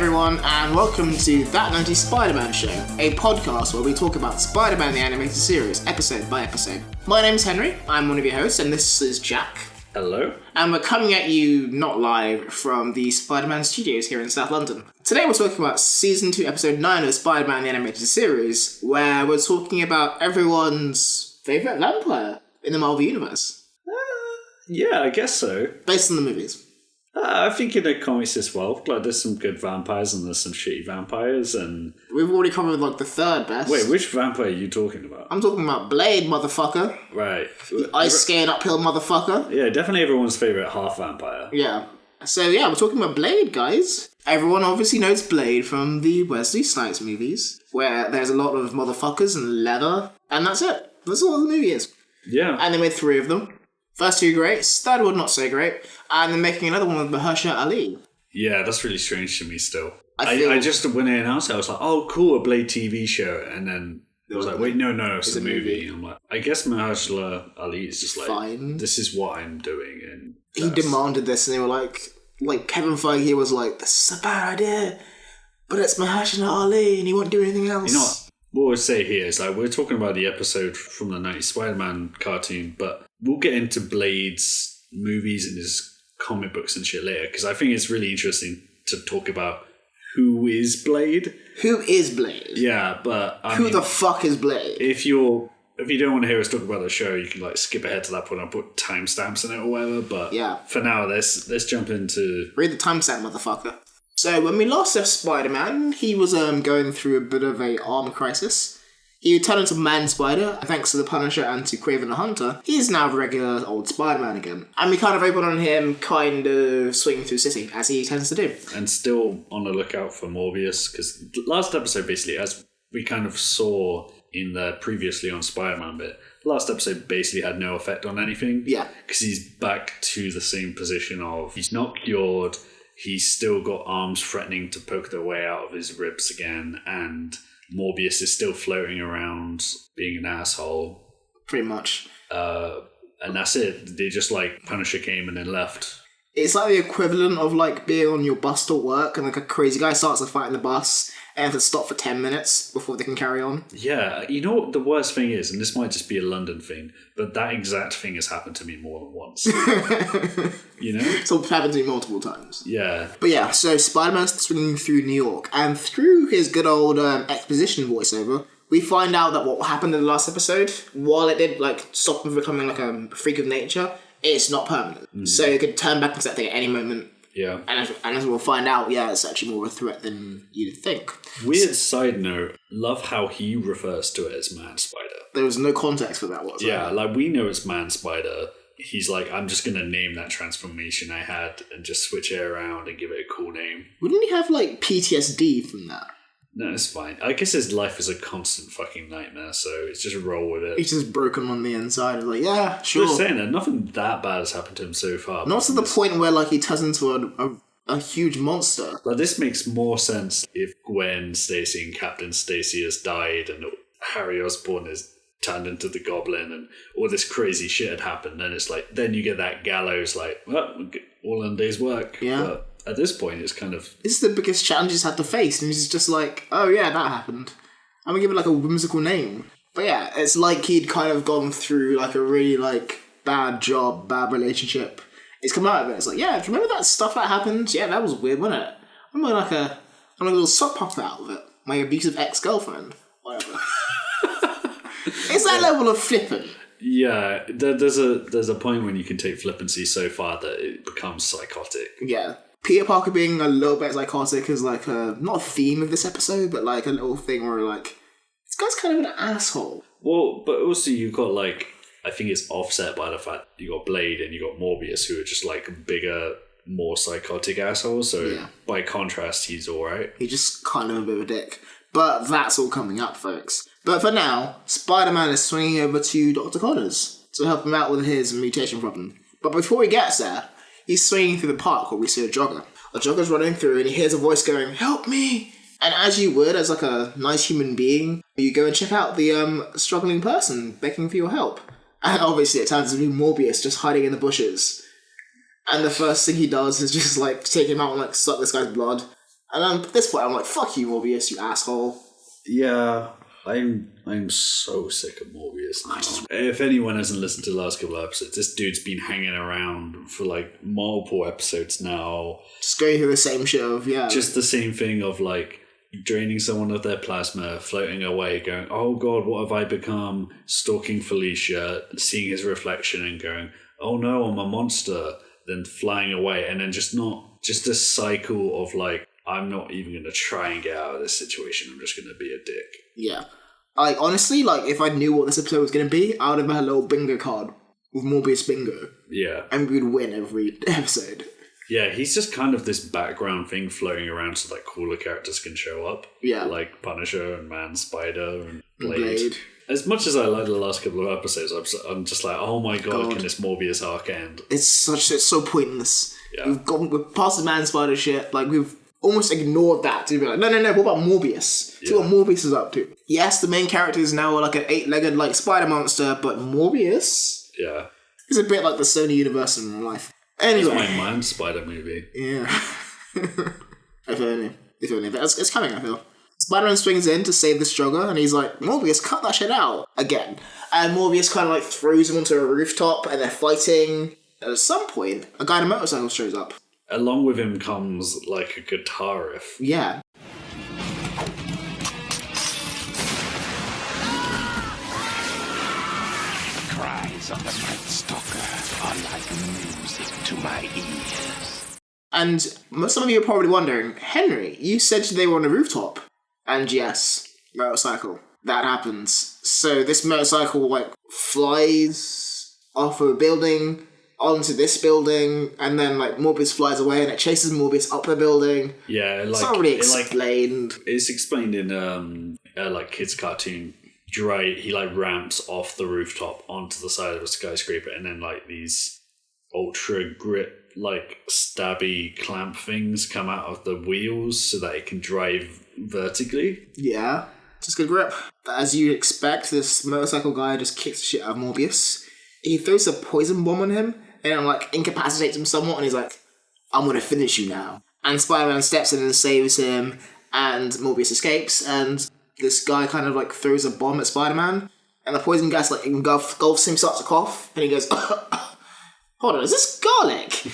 everyone, and welcome to That 90s Spider-Man Show, a podcast where we talk about Spider-Man the Animated Series, episode by episode. My name's Henry, I'm one of your hosts, and this is Jack. Hello. And we're coming at you, not live, from the Spider-Man studios here in South London. Today we're talking about Season 2, Episode 9 of Spider-Man the Animated Series, where we're talking about everyone's favourite vampire in the Marvel Universe. Yeah, I guess so. Based on the movies. I think in the comics as well, like there's some good vampires and there's some shitty vampires and... We've already covered like the third best. Wait, which vampire are you talking about? I'm talking about Blade, motherfucker. Right. The ice-skating uphill motherfucker. Yeah, definitely everyone's favourite half vampire. Yeah. So yeah, we're talking about Blade, guys. Everyone obviously knows Blade from the Wesley Snipes movies, where there's a lot of motherfuckers and leather, and that's it. That's all the movie is. Yeah. And they made 3 of them. First 2 great, third one not so great, and they're making another one with Mahershala Ali. Yeah, that's really strange to me still. I just, when they announced it, I was like, oh, cool, a Blade TV show. And then it was like, wait, no, it's a movie. And I'm like, I guess Mahershala Ali is just like, fine. This is what I'm doing. And he demanded this, and they were like Kevin Feige was like, this is a bad idea, but it's Mahershala Ali, and he won't do anything else. You know what we'll say here is like, we're talking about the episode from the 90s Spider-Man cartoon, but we'll get into Blade's movies and his comic books and shit later, because I think it's really interesting to talk about who is Blade. Who is Blade? Yeah, but who the fuck is Blade? If you don't want to hear us talk about the show, you can like skip ahead to that point and put timestamps in it or whatever. But yeah, for now, let's jump into... Read the timestamp, motherfucker. So when we last left Spider-Man, he was going through a bit of a armor crisis. He turned into Man-Spider, and thanks to the Punisher and to Kraven the Hunter, he's now a regular old Spider-Man again. And we kind of open on him kind of swinging through the city, as he tends to do. And still on the lookout for Morbius, because last episode, basically, as we kind of saw in the previously on Spider-Man bit, last episode basically had no effect on anything. Yeah. Because he's back to the same position of, he's not cured, he's still got arms threatening to poke their way out of his ribs again, and Morbius is still floating around being an asshole. Pretty much. And that's it. They just like Punisher came and then left. It's like the equivalent of like being on your bus to work and like a crazy guy starts a fight in the bus and have to stop for 10 minutes before they can carry on. Yeah, you know what the worst thing is, and this might just be a London thing, but that exact thing has happened to me more than once. You know? It's all happened to me multiple times. Yeah. But yeah, so Spider-Man's swinging through New York, and through his good old exposition voiceover, we find out that what happened in the last episode, while it did like stop him from becoming like a freak of nature, it's not permanent. So it could turn back into that thing at any moment. Yeah. And as we'll find out, yeah, it's actually more of a threat than you'd think. Weird side note, love how he refers to it as Man-Spider. There was no context for that whatsoever. Yeah, like we know it's Man-Spider. He's like, I'm just going to name that transformation I had and just switch it around and give it a cool name. Wouldn't he have like PTSD from that? No, it's fine. I guess his life is a constant fucking nightmare, so it's just roll with it. He's just broken on the inside. It's like, yeah, sure. Just saying that nothing that bad has happened to him so far. Not to the point where like he turns into a huge monster. Like this makes more sense if Gwen Stacy and Captain Stacy has died and Harry Osborn is turned into the Goblin and all this crazy shit had happened. Then it's like, then you get that gallows like, well, all in a day's work. Yeah. But at this point, it's kind of... This is the biggest challenge he's had to face, and he's just like, oh yeah, that happened. I'm gonna give it like a whimsical name. But yeah, it's like he'd kind of gone through like a really like bad job, bad relationship. He's come out of it, it's like, yeah, do you remember that stuff that happened? Yeah, that was weird, wasn't it? I'm like a little sock pop out of it. My abusive ex-girlfriend. Whatever. It's that level of flippant. Yeah, there's a point when you can take flippancy so far that it becomes psychotic. Yeah. Peter Parker being a little bit psychotic is like not a theme of this episode, but like a little thing where like, this guy's kind of an asshole. Well, but also you've got like, I think it's offset by the fact you got Blade and you got Morbius who are just like bigger, more psychotic assholes. So yeah. By contrast, he's alright. He's just kind of a bit of a dick. But that's all coming up, folks. But for now, Spider-Man is swinging over to Dr. Connors to help him out with his mutation problem. But before he gets there, he's swinging through the park where we see a jogger. A jogger's running through and he hears a voice going, "Help me!" And as you would, as like a nice human being, you go and check out the struggling person begging for your help. And obviously it turns out to be Morbius just hiding in the bushes. And the first thing he does is just like take him out and like suck this guy's blood. And at this point, I'm like, fuck you, Morbius, you asshole. Yeah, I'm so sick of Morbius now. If anyone hasn't listened to the last couple of episodes, this dude's been hanging around for like multiple episodes now. Just going through the same shit of, Just the same thing of like draining someone of their plasma, floating away, going, oh god, what have I become? Stalking Felicia, seeing his reflection and going, oh no, I'm a monster. Then flying away, and then just a cycle of like, I'm not even going to try and get out of this situation. I'm just going to be a dick. Yeah. Like, honestly, like, if I knew what this episode was going to be, I would have had a little bingo card with Morbius bingo. Yeah. And we'd win every episode. Yeah, he's just kind of this background thing floating around so like cooler characters can show up. Yeah. Like Punisher and Man Spider and Blade. As much as I like the last couple of episodes, I'm just like, oh my god, can this Morbius arc end? It's so pointless. Yeah. We're past the Man Spider shit. Like, we've almost ignored that to be like, no, what about Morbius? See what Morbius is up to. Yes, the main character is now like an 8-legged like spider monster, but Morbius is a bit like the Sony universe in real life. Anyway. It's my Man Spider movie. Yeah. If only. It's coming, I feel. Spider-Man swings in to save the Strugger, and he's like, Morbius, cut that shit out. Again. And Morbius kind of like throws him onto a rooftop, and they're fighting. And at some point, a guy on a motorcycle shows up. Along with him comes like a guitar riff. Yeah. The cries of the Nightstalker are like music to my ears. And some of you are probably wondering, Henry, you said they were on a rooftop. And yes, motorcycle. That happens. So this motorcycle like flies off of a building onto this building, and then like Morbius flies away, and it chases Morbius up the building. Yeah, like, it's not really explained. It's explained in like kids' cartoon. He like ramps off the rooftop onto the side of a skyscraper, and then like these ultra grip like stabby clamp things come out of the wheels so that it can drive vertically. Yeah, just good grip. As you expect, this motorcycle guy just kicks the shit out of Morbius. He throws a poison bomb on him and like incapacitates him somewhat, and he's like, I'm gonna finish you now. And Spider-Man steps in and saves him, and Morbius escapes, and this guy kind of like throws a bomb at Spider-Man, and the poison gas like engulfs him, starts to cough, and he goes, hold on, is this garlic?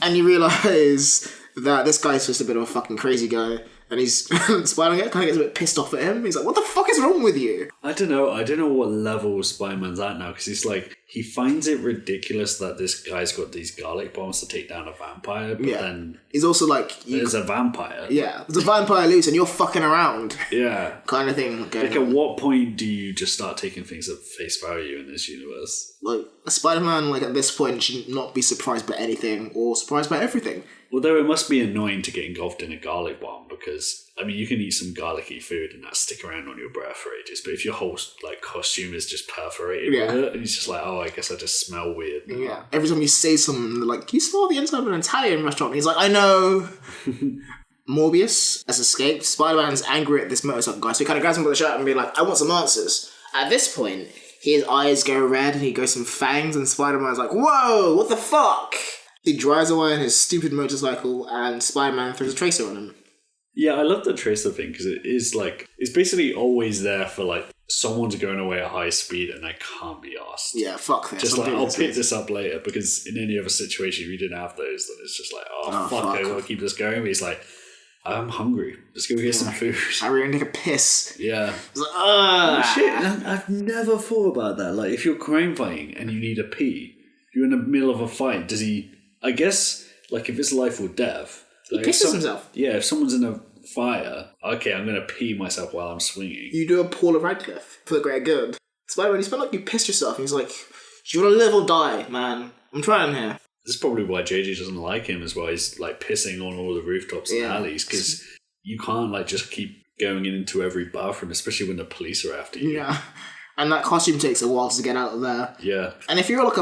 And you realise that this guy's just a bit of a fucking crazy guy. And Spider-Man kind of gets a bit pissed off at him. He's like, what the fuck is wrong with you? I don't know what level Spider-Man's at now, because he's like, he finds it ridiculous that this guy's got these garlic bombs to take down a vampire, but then he's also like, there's a vampire. Yeah, there's a vampire loose and you're fucking around. Yeah. Kind of thing. Like, at what point do you just start taking things at face value in this universe? Like, Spider-Man, like, at this point, should not be surprised by anything or surprised by everything. Although it must be annoying to get engulfed in a garlic bomb, because, I mean, you can eat some garlicky food and that stick around on your breath for ages, but if your whole, like, costume is just perforated with it, and it's just like, oh, I guess I just smell weird now. Yeah. Every time you say something, they're like, you smell the inside of an Italian restaurant. And he's like, I know. Morbius has escaped. Spider-Man's angry at this motorcycle guy, so he kind of grabs him by the shirt and be like, I want some answers. At this point, his eyes go red and he goes some fangs, and Spider-Man's like, whoa, what the fuck? He drives away on his stupid motorcycle, and Spider-Man throws a tracer on him. Yeah, I love the tracer thing, because it is like, it's basically always there for like, someone's going away at high speed and I can't be asked. Yeah, fuck this. Just like, I'll pick this up later, because in any other situation, if you didn't have those, then it's just like, oh fuck, I gotta keep this going. But he's like, I'm hungry. Let's go get some food. I'm going to take a piss. Yeah. He's like, ugh. Shit, I've never thought about that. Like, if you're crime fighting and you need a pee, you're in the middle of a fight, does he... I guess, like, if it's life or death... He pisses himself. Yeah, if someone's in a fire, okay, I'm going to pee myself while I'm swinging. You do a Paul of Radcliffe for the greater good. Spider-Man, you spent like you pissed yourself, and he's like, do you want to live or die, man? I'm trying here. This is probably why JJ doesn't like him, as well. He's, like, pissing on all the rooftops and alleys, because you can't, like, just keep going into every bathroom, especially when the police are after you. Yeah. And that costume takes a while to get out of there. Yeah. And if you're like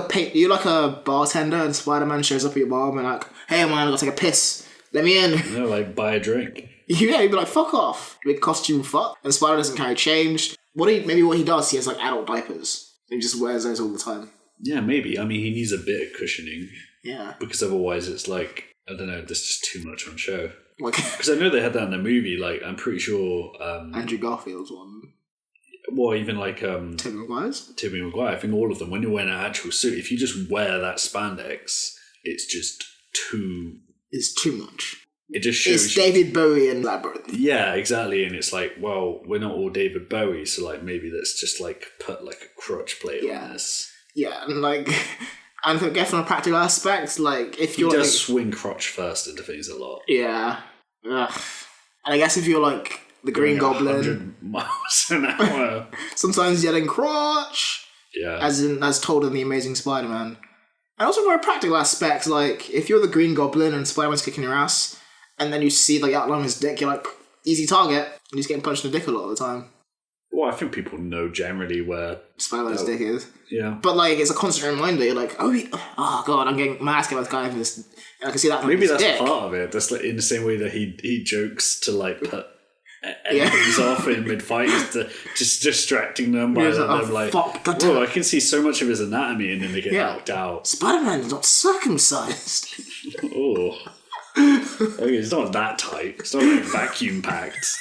a bartender and Spider-Man shows up at your bar and like, hey man, I gotta take a piss. Let me in. You know, like, buy a drink. Yeah, he'd be like, fuck off. Big costume fuck. And Spider doesn't carry change. Maybe what he does, he has like adult diapers. He just wears those all the time. Yeah, maybe. I mean, he needs a bit of cushioning. Yeah. Because otherwise it's like I don't know, there's just too much on show. Like Because I know they had that in the movie, like, I'm pretty sure... Andrew Garfield's one. Well, even like... Tobey Maguire's? Tobey Maguire, I think all of them, when you're wearing an actual suit, if you just wear that spandex, it's just too... It's too much. It just shows... It's David Bowie and Labyrinth. Yeah, exactly, and it's like, well, we're not all David Bowie, so like maybe let's just like put like a crotch plate on this. Yeah, and like... And I guess on a practical aspect, like, if He you're... does swing crotch first into things a lot. Yeah. Ugh. And I guess if you're like the Green Going Goblin... 100 miles an hour. sometimes yelling crotch! Yeah. As told in The Amazing Spider-Man. And also for a practical aspect, like, if you're the Green Goblin and Spider-Man's kicking your ass, and then you see the outline of his dick, you're like, easy target, and he's getting punched in the dick a lot of the time. Well, I think people know generally where Spider-Man's dick is. Yeah. But, like, it's a constant reminder, you're like, oh god, I'm getting my ass kicked by this guy for this, and I can see that. Maybe that's dick. part of it. That's like in the same way that he jokes to like put enemies off in mid-fight, to just distracting them by them like, fuck, whoa, I can see so much of his anatomy, and then they get knocked out. Spider-Man is not circumcised. Oh. Okay, it's not that tight. It's not like vacuum packed.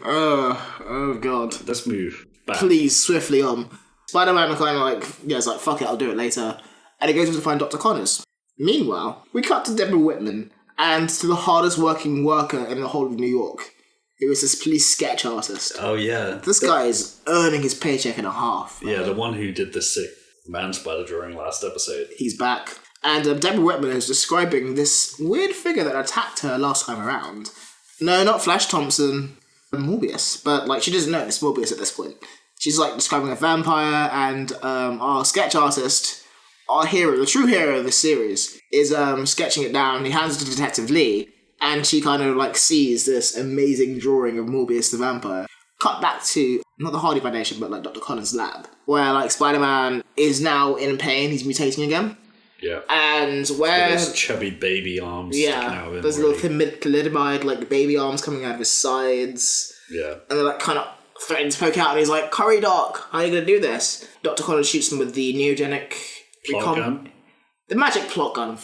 Oh god. Let's move back. Please, swiftly on. Spider-Man kind of like, it's like, fuck it, I'll do it later. And he goes to find Dr. Connors. Meanwhile, we cut to Deborah Whitman, and to the hardest working worker in the whole of New York. He was this police sketch artist. Oh, yeah. This guy is earning his paycheck and a half. Yeah, the one who did the sick man spider drawing last episode. He's back. And Deborah Whitman is describing this weird figure that attacked her last time around. No, not Flash Thompson, Morbius. But, like, she doesn't know it's Morbius at this point. She's, like, describing a vampire, and our sketch artist, our hero, the true hero of this series, is sketching it down. He hands it to Detective Lee, and she kind of, like, sees this amazing drawing of Morbius the vampire. Cut back to, not the Hardy Foundation, but, like, Dr. Connors' lab, where, like, Spider-Man is now in pain. He's mutating again. Yeah. And where... There's chubby baby arms sticking out of him. There's little thalidomide, like, baby arms coming out of his sides. Yeah. And they're, like, kind of threatening to poke out, and he's like, Curry Doc, how are you going to do this? Dr. Connors shoots him with the neogenic... Plot gun? The magic plot gun.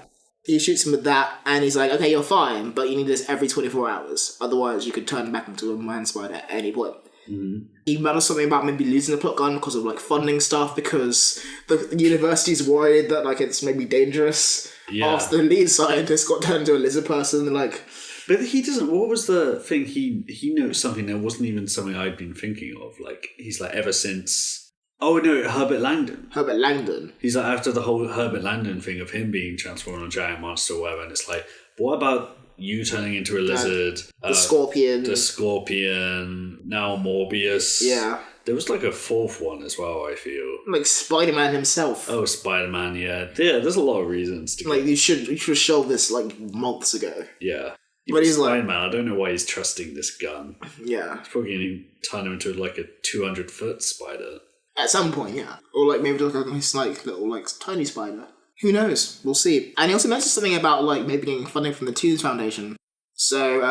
He shoots him with that, and he's like, okay, you're fine, but you need this every 24 hours. Otherwise, you could turn back into a man spider at any point. Mm-hmm. He mutters something about maybe losing the plot gun because of, like, funding stuff, because the university's worried that, like, it's maybe dangerous. Yeah. After the lead scientist got turned into a lizard person, like... But he doesn't... What was the thing? He notes something that wasn't even something I'd been thinking of. Like, he's like, ever since... Oh, no, Herbert Langdon. Herbert Langdon. He's like, after the whole Herbert Langdon thing of him being transformed into a giant monster or whatever, and it's like, what about you turning into a lizard? The Scorpion. The Scorpion. Now Morbius. Yeah. There was like a fourth one as well, I feel. Like Spider-Man himself. Oh, Spider-Man, yeah. Yeah, there's a lot of reasons to like, you should have shown this, like, months ago. Yeah. But he's Spider-Man, like... I don't know why he's trusting this gun. Yeah. It's probably going to turn him into, like, a 200-foot spider. At some point, yeah. Or, like, maybe like a nice, like, little, like, tiny spider. Who knows? We'll see. And he also mentioned something about, like, maybe getting funding from the Toons Foundation. So,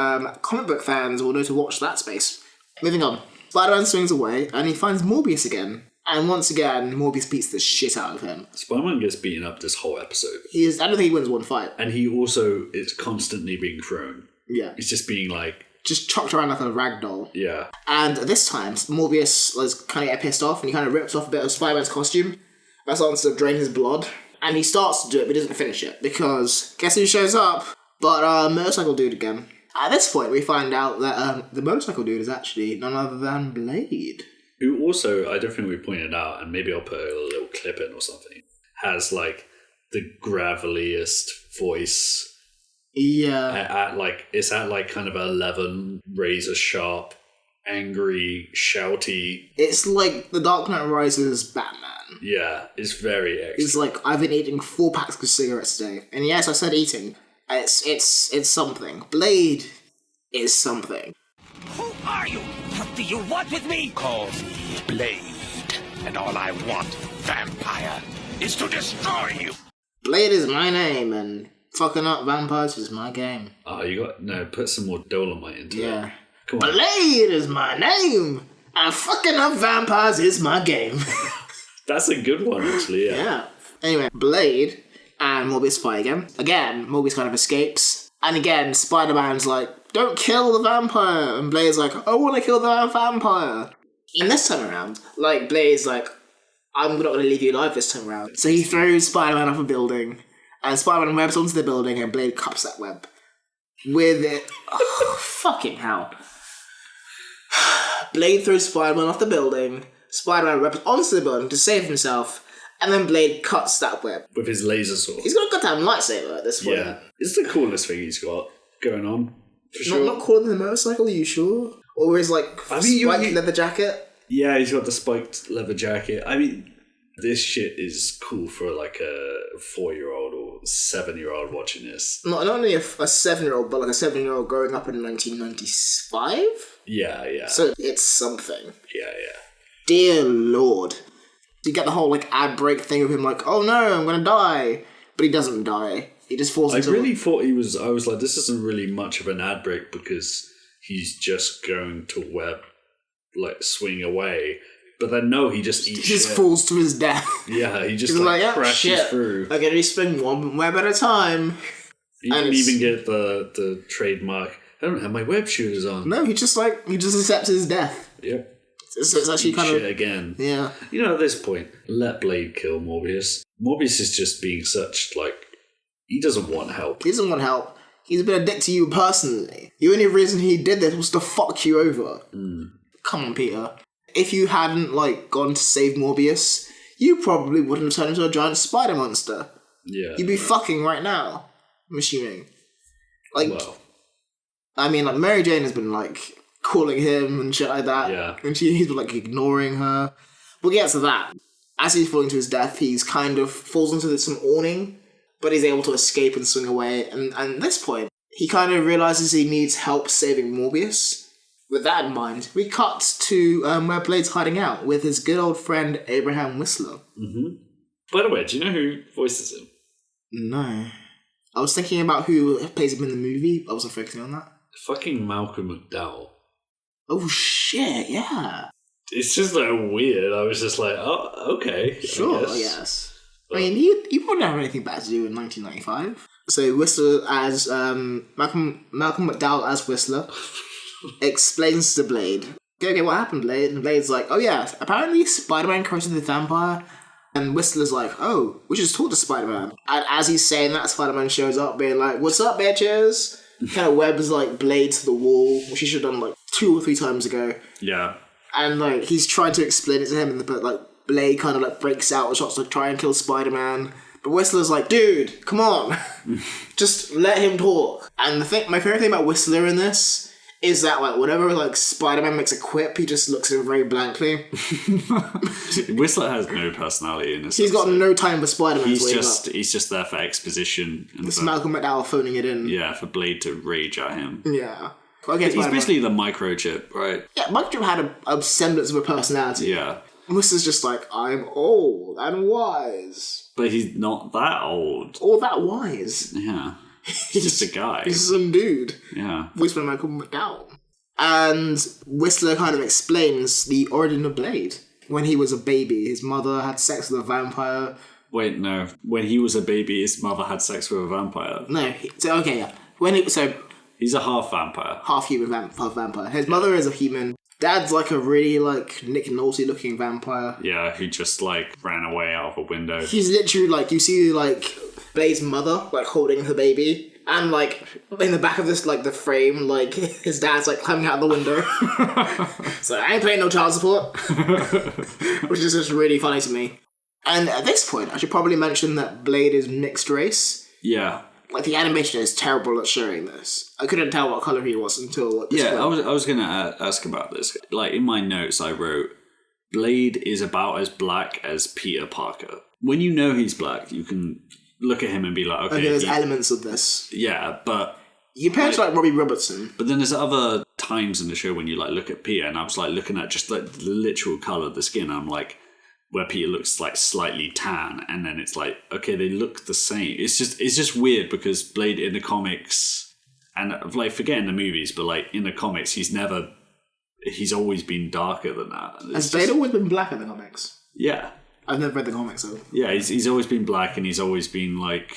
comic book fans will know to watch that space. Moving on. Spider-Man swings away, and he finds Morbius again. And once again, Morbius beats the shit out of him. Spider-Man gets beaten up this whole episode. I don't think he wins one fight. And he also is constantly being thrown. Yeah. He's just being, like... Just chucked around like a rag doll. Yeah. And this time, Morbius was kind of get pissed off, and he kind of rips off a bit of Spider-Man's costume. That's on to drain his blood. And he starts to do it, but he doesn't finish it, because guess who shows up? But Motorcycle Dude again. At this point, we find out that the Motorcycle Dude is actually none other than Blade. Who also, I don't think we pointed out, and maybe I'll put a little clip in or something, has, like, the graveliest voice. Yeah. It's at kind of 11, razor sharp, angry, shouty. It's like the Dark Knight Rises Batman. Yeah, it's very extra. It's like, I've been eating 4 packs of cigarettes today. And yes, I said eating. It's something. Blade is something. Who are you? What do you want with me? Call me Blade. And all I want, vampire, is to destroy you. Blade is my name, and fucking up vampires is my game. Oh, put some more Dolemite into it. Yeah. Come on. Blade is my name, and fucking up vampires is my game. That's a good one, actually, yeah. Yeah. Anyway, Blade and Morbius fight again. Again, Morbius kind of escapes. And again, Spider-Man's like, don't kill the vampire. And Blade's like, I want to kill the vampire. And this time around, like, Blade's like, I'm not going to leave you alive this time around. So he throws Spider-Man off a building, and Spider-Man webs onto the building, and Blade cups that web. With it. Oh, fucking hell. Blade throws Spider-Man off the building, Spider-Man webs onto the building to save himself, and then Blade cuts that web. With his laser sword. He's got a goddamn lightsaber at this point. Yeah. It's the coolest thing he's got going on. For sure. Not cooler than the motorcycle, are you sure? Or his, like, spiked leather jacket? Yeah, he's got the spiked leather jacket. I mean, this shit is cool for like a 4-year-old or 7-year-old watching this. Not only a 7-year-old, but like a 7-year-old growing up in 1995? Yeah. So it's something. Yeah. Dear Lord. You get the whole like ad break thing of him like, oh no, I'm gonna die. But he doesn't die. He just falls into... I really thought he was... I was like, this isn't really much of an ad break because he's just going to web, like, swing away. But then no, he just eats He just falls to his death. Yeah, he just like crashes through. I can only spin one web at a time. You can even get the trademark, I don't have my web shooters on. No, he just accepts his death. Yep. So it's actually kind of... again. Yeah. You know, at this point, let Blade kill Morbius. Morbius is just being such, like... He doesn't want help. He doesn't want help. He's been a dick to you personally. The only reason he did this was to fuck you over. Come on, Peter. If you hadn't, like, gone to save Morbius, you probably wouldn't have turned into a giant spider monster. Yeah. You'd be fucking right now, I'm assuming. Like, well. I mean, like, Mary Jane has been, like, calling him and shit like that. Yeah. And he's been, like, ignoring her. We'll get to that. As he's falling to his death, he's kind of falls into some awning, but he's able to escape and swing away. And at this point, he kind of realizes he needs help saving Morbius. With that in mind, we cut to where Blade's hiding out with his good old friend Abraham Whistler. Mm-hmm. By the way, do you know who voices him? No. I was thinking about who plays him in the movie. I wasn't focusing on that. Fucking Malcolm McDowell. Oh shit, yeah. It's just like weird. I was just like, oh, okay. Sure, I guess. I mean, he wouldn't have anything better to do in 1995. So Whistler as Malcolm McDowell as Whistler explains to Blade, okay, what happened, Blade? And Blade's like, oh yeah, apparently Spider-Man created the vampire. And Whistler's like, oh, we should just talk to Spider-Man. And as he's saying that, Spider-Man shows up being like, what's up, bitches? Kind of webs like Blade to the wall, which he should have done like 2 or 3 times ago. Yeah. And like he's trying to explain it to him, but like Blade kind of like breaks out and starts to try and kill Spider-Man. But Whistler's like, dude, come on, just let him talk. And my favorite thing about Whistler in this is that like whenever like Spider-Man makes a quip, he just looks at him very blankly. Whistler has no personality in this. He's got no time for Spider-Man. He's just there for exposition. And it's Malcolm McDowell phoning it in. Yeah, for Blade to rage at him. Yeah. Okay, he's basically the microchip, right? Yeah, Microchip had a semblance of a personality. Yeah. Whistler's just like, I'm old and wise. But he's not that old. Or that wise. Yeah. He's just a guy. He's some dude. Yeah. Voiced by Malcolm McDowell. And Whistler kind of explains the origin of Blade. When he was a baby, his mother had sex with a vampire. Wait, no. When he was a baby, his mother had sex with a vampire. No. Okay, yeah. He's a half vampire. Half human, half vampire. His mother is a human. Dad's like a really like Nick Nolte looking vampire. Yeah, who just like ran away out of a window. He's literally like, you see like Blade's mother like holding her baby, and like in the back of this like the frame, like his dad's like climbing out the window. So I ain't paying no child support. Which is just really funny to me. And at this point, I should probably mention that Blade is mixed race. Yeah. Like, the animation is terrible at showing this. I couldn't tell what colour he was until... I was going to ask about this. Like, in my notes, I wrote, Blade is about as black as Peter Parker. When you know he's black, you can look at him and be like, okay... there's elements of this. Yeah, but... You compare it to, like, Robbie Robertson. But then there's other times in the show when you, like, look at Peter, and I was, like, looking at just, like, the literal colour of the skin, and I'm like... where Peter looks like slightly tan, and then it's like, okay, they look the same. It's just weird because Blade in the comics, and like forget in the movies, but like in the comics, he's always been darker than that. Has Blade always been black in the comics? Yeah. I've never read the comics, so... Yeah, he's always been black, and he's always been, like,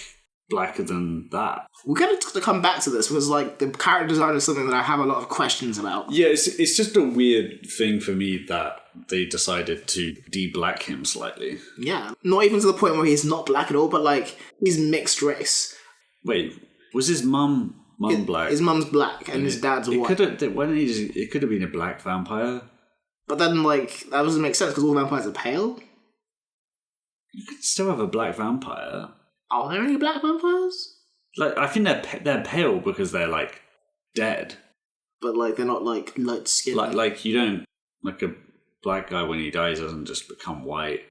blacker than that. We're going to come back to this, because, like, the character design is something that I have a lot of questions about. Yeah, it's just a weird thing for me that they decided to de-black him slightly. Yeah. Not even to the point where he's not black at all, but, like, he's mixed race. Wait, was his mum black? His mum's black, and his dad's white. It could have been a black vampire. But then, like, that doesn't make sense, because all vampires are pale. You could still have a black vampire. Are there any black vampires? Like, I think they're pale because they're, like, dead. But, like, they're not, like, light skinned. Like you don't... Like, a black guy, when he dies, doesn't just become white.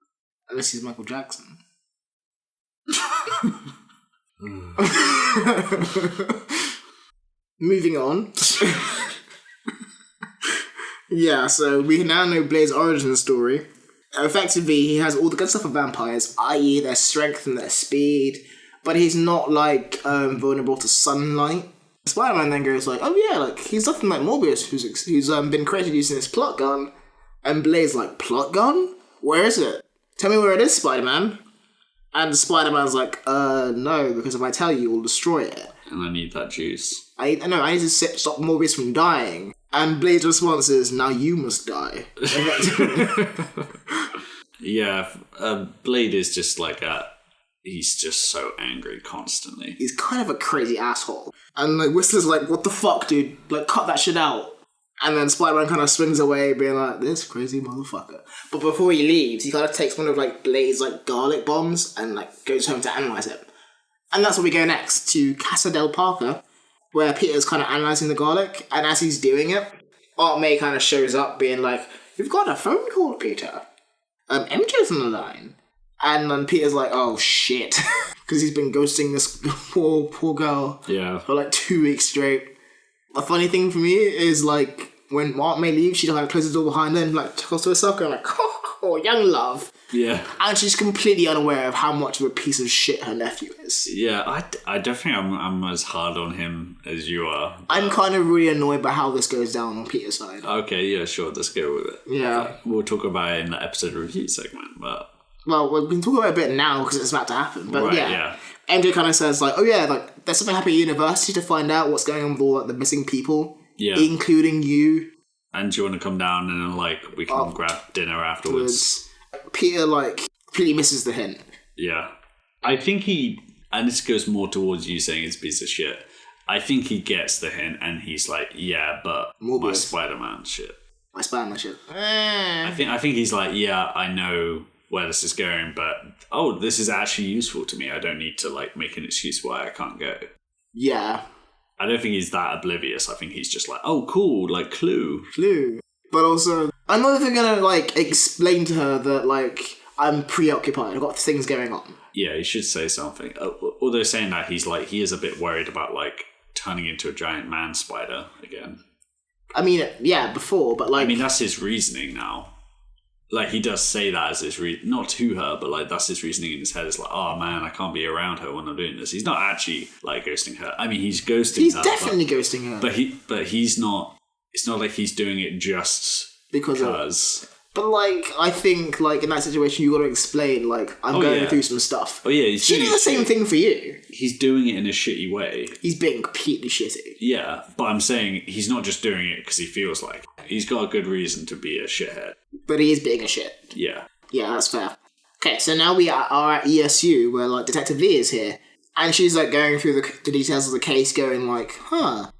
Unless he's Michael Jackson. Moving on. Yeah, so we now know Blade's origin story. Effectively, he has all the good stuff of vampires, i.e. their strength and their speed, but he's not, like, vulnerable to sunlight. Spider-Man then goes like, oh yeah, like, he's nothing like Morbius, who's been created using his plot gun. And Blade's like, plot gun? Where is it? Tell me where it is, Spider-Man. And Spider-Man's like, no, because if I tell you, you'll destroy it. And I need that juice. I need to stop Morbius from dying. And Blade's response is, now you must die. Yeah, Blade is just like he's just so angry constantly. He's kind of a crazy asshole. And like Whistler's like, what the fuck, dude? Like, cut that shit out. And then Spider-Man kind of swings away, being like, this crazy motherfucker. But before he leaves, he kind of takes one of like Blade's like garlic bombs and like goes home to analyze it. And that's where we go next, to Casa del Parker, where Peter's kind of analysing the garlic, and as he's doing it, Aunt May kind of shows up being like, you've got a phone call, Peter. MJ's on the line. And then Peter's like, oh shit. Because he's been ghosting this poor girl for like 2 weeks straight. The funny thing for me is like, when Aunt May leaves, she kind of closes the door behind her and like chuckles to herself, going like, oh, young love. Yeah. And she's completely unaware of how much of a piece of shit her nephew is. Yeah, I don't think I'm as hard on him as you are. I'm kind of really annoyed by how this goes down on Peter's side. Okay, yeah, sure, let's go with it. Yeah. We'll talk about it in the episode review segment, but... Well, we can talk about it a bit now because it's about to happen. But right, yeah. MJ kind of says like, oh yeah, like there's something happening at university to find out what's going on with all like, the missing people. Yeah. Including you. And do you want to come down and then like we can grab dinner afterwards? Peter like completely misses the hint. Yeah. I think and this goes more towards you saying it's a piece of shit. I think he gets the hint and he's like, yeah, but Morbius. My Spider-Man shit. My Spider-Man shit. I think he's like, yeah, I know where this is going, but this is actually useful to me. I don't need to like make an excuse why I can't go. Yeah. I don't think he's that oblivious. I think he's just like, oh, cool, like Clue. But also, I'm not even gonna like explain to her that like I'm preoccupied. I've got things going on. Yeah, he should say something. Although saying that, he is a bit worried about like turning into a giant man spider again. I mean, yeah, before, but like, I mean, that's his reasoning now. Like, he does say that as his not to her, but like that's his reasoning in his head. It's like, oh man, I can't be around her when I'm doing this. He's not actually like ghosting her. I mean, he's ghosting her. He's definitely ghosting her. But he's not. It's not like he's doing it just because. But like, I think like in that situation, you got to explain like I'm going through some stuff. Oh yeah, she did the same thing for you. He's doing it in a shitty way. He's being completely shitty. Yeah, but I'm saying he's not just doing it because he feels like it. He's got a good reason to be a shithead. But he is being a shit. Yeah. Yeah, that's fair. Okay, so now we are at ESU where like Detective Lee is here, and she's like going through the details of the case, going like,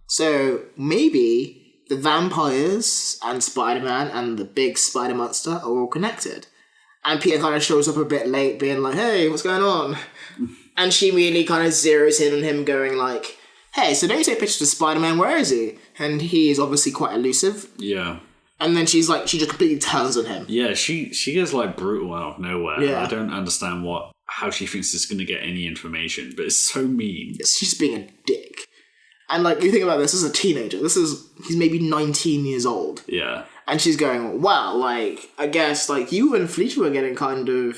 so maybe the vampires and Spider-Man and the big spider monster are all connected. And Peter kind of shows up a bit late, being like, hey, what's going on? And she immediately kind of zeroes in on him, going like, hey, so don't you take pictures of Spider-Man, where is he? And he is obviously quite elusive. Yeah. And then she's like, she just completely turns on him. Yeah, she gets like brutal out of nowhere. Yeah. I don't understand how she thinks it's going to get any information, but it's so mean. She's being a dick. And like, you think about this as a teenager. He's maybe 19 years old. Yeah. And she's going, well, like, I guess, like, you and Fleischer were getting kind of,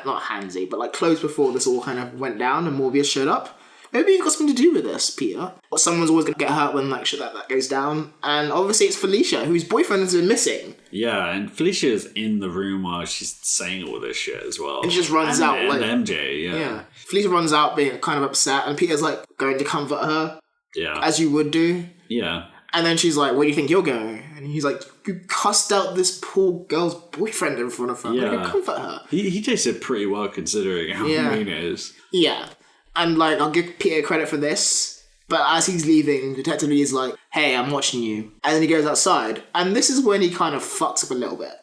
not handsy, but like close before this all kind of went down and Morbius showed up. maybe you've got something to do with this, Peter. Or someone's always going to get hurt when like shit like that goes down. And obviously it's Felicia, whose boyfriend has been missing. Yeah, and Felicia's in the room while she's saying all this shit as well. And she just runs out. And MJ, yeah. Felicia runs out being kind of upset, and Peter's like going to comfort her. Yeah. As you would do. Yeah. And then she's like, where do you think you're going? And he's like, you cussed out this poor girl's boyfriend in front of her. Yeah. I'm gonna comfort her. He takes it pretty well considering how mean it is. Yeah. And like, I'll give Peter credit for this. But as he's leaving, Detective Lee is like, hey, I'm watching you. And then he goes outside. And this is when he kind of fucks up a little bit.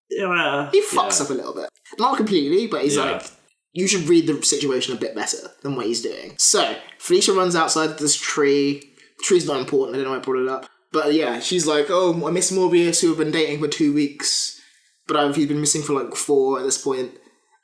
Yeah. He fucks up a little bit. Not completely, but he's like, you should read the situation a bit better than what he's doing. So, Felicia runs outside this tree. The tree's not important, I don't know why I brought it up. But yeah, she's like, oh, I miss Morbius, who have been dating for 2 weeks. But he's been missing for like 4 at this point.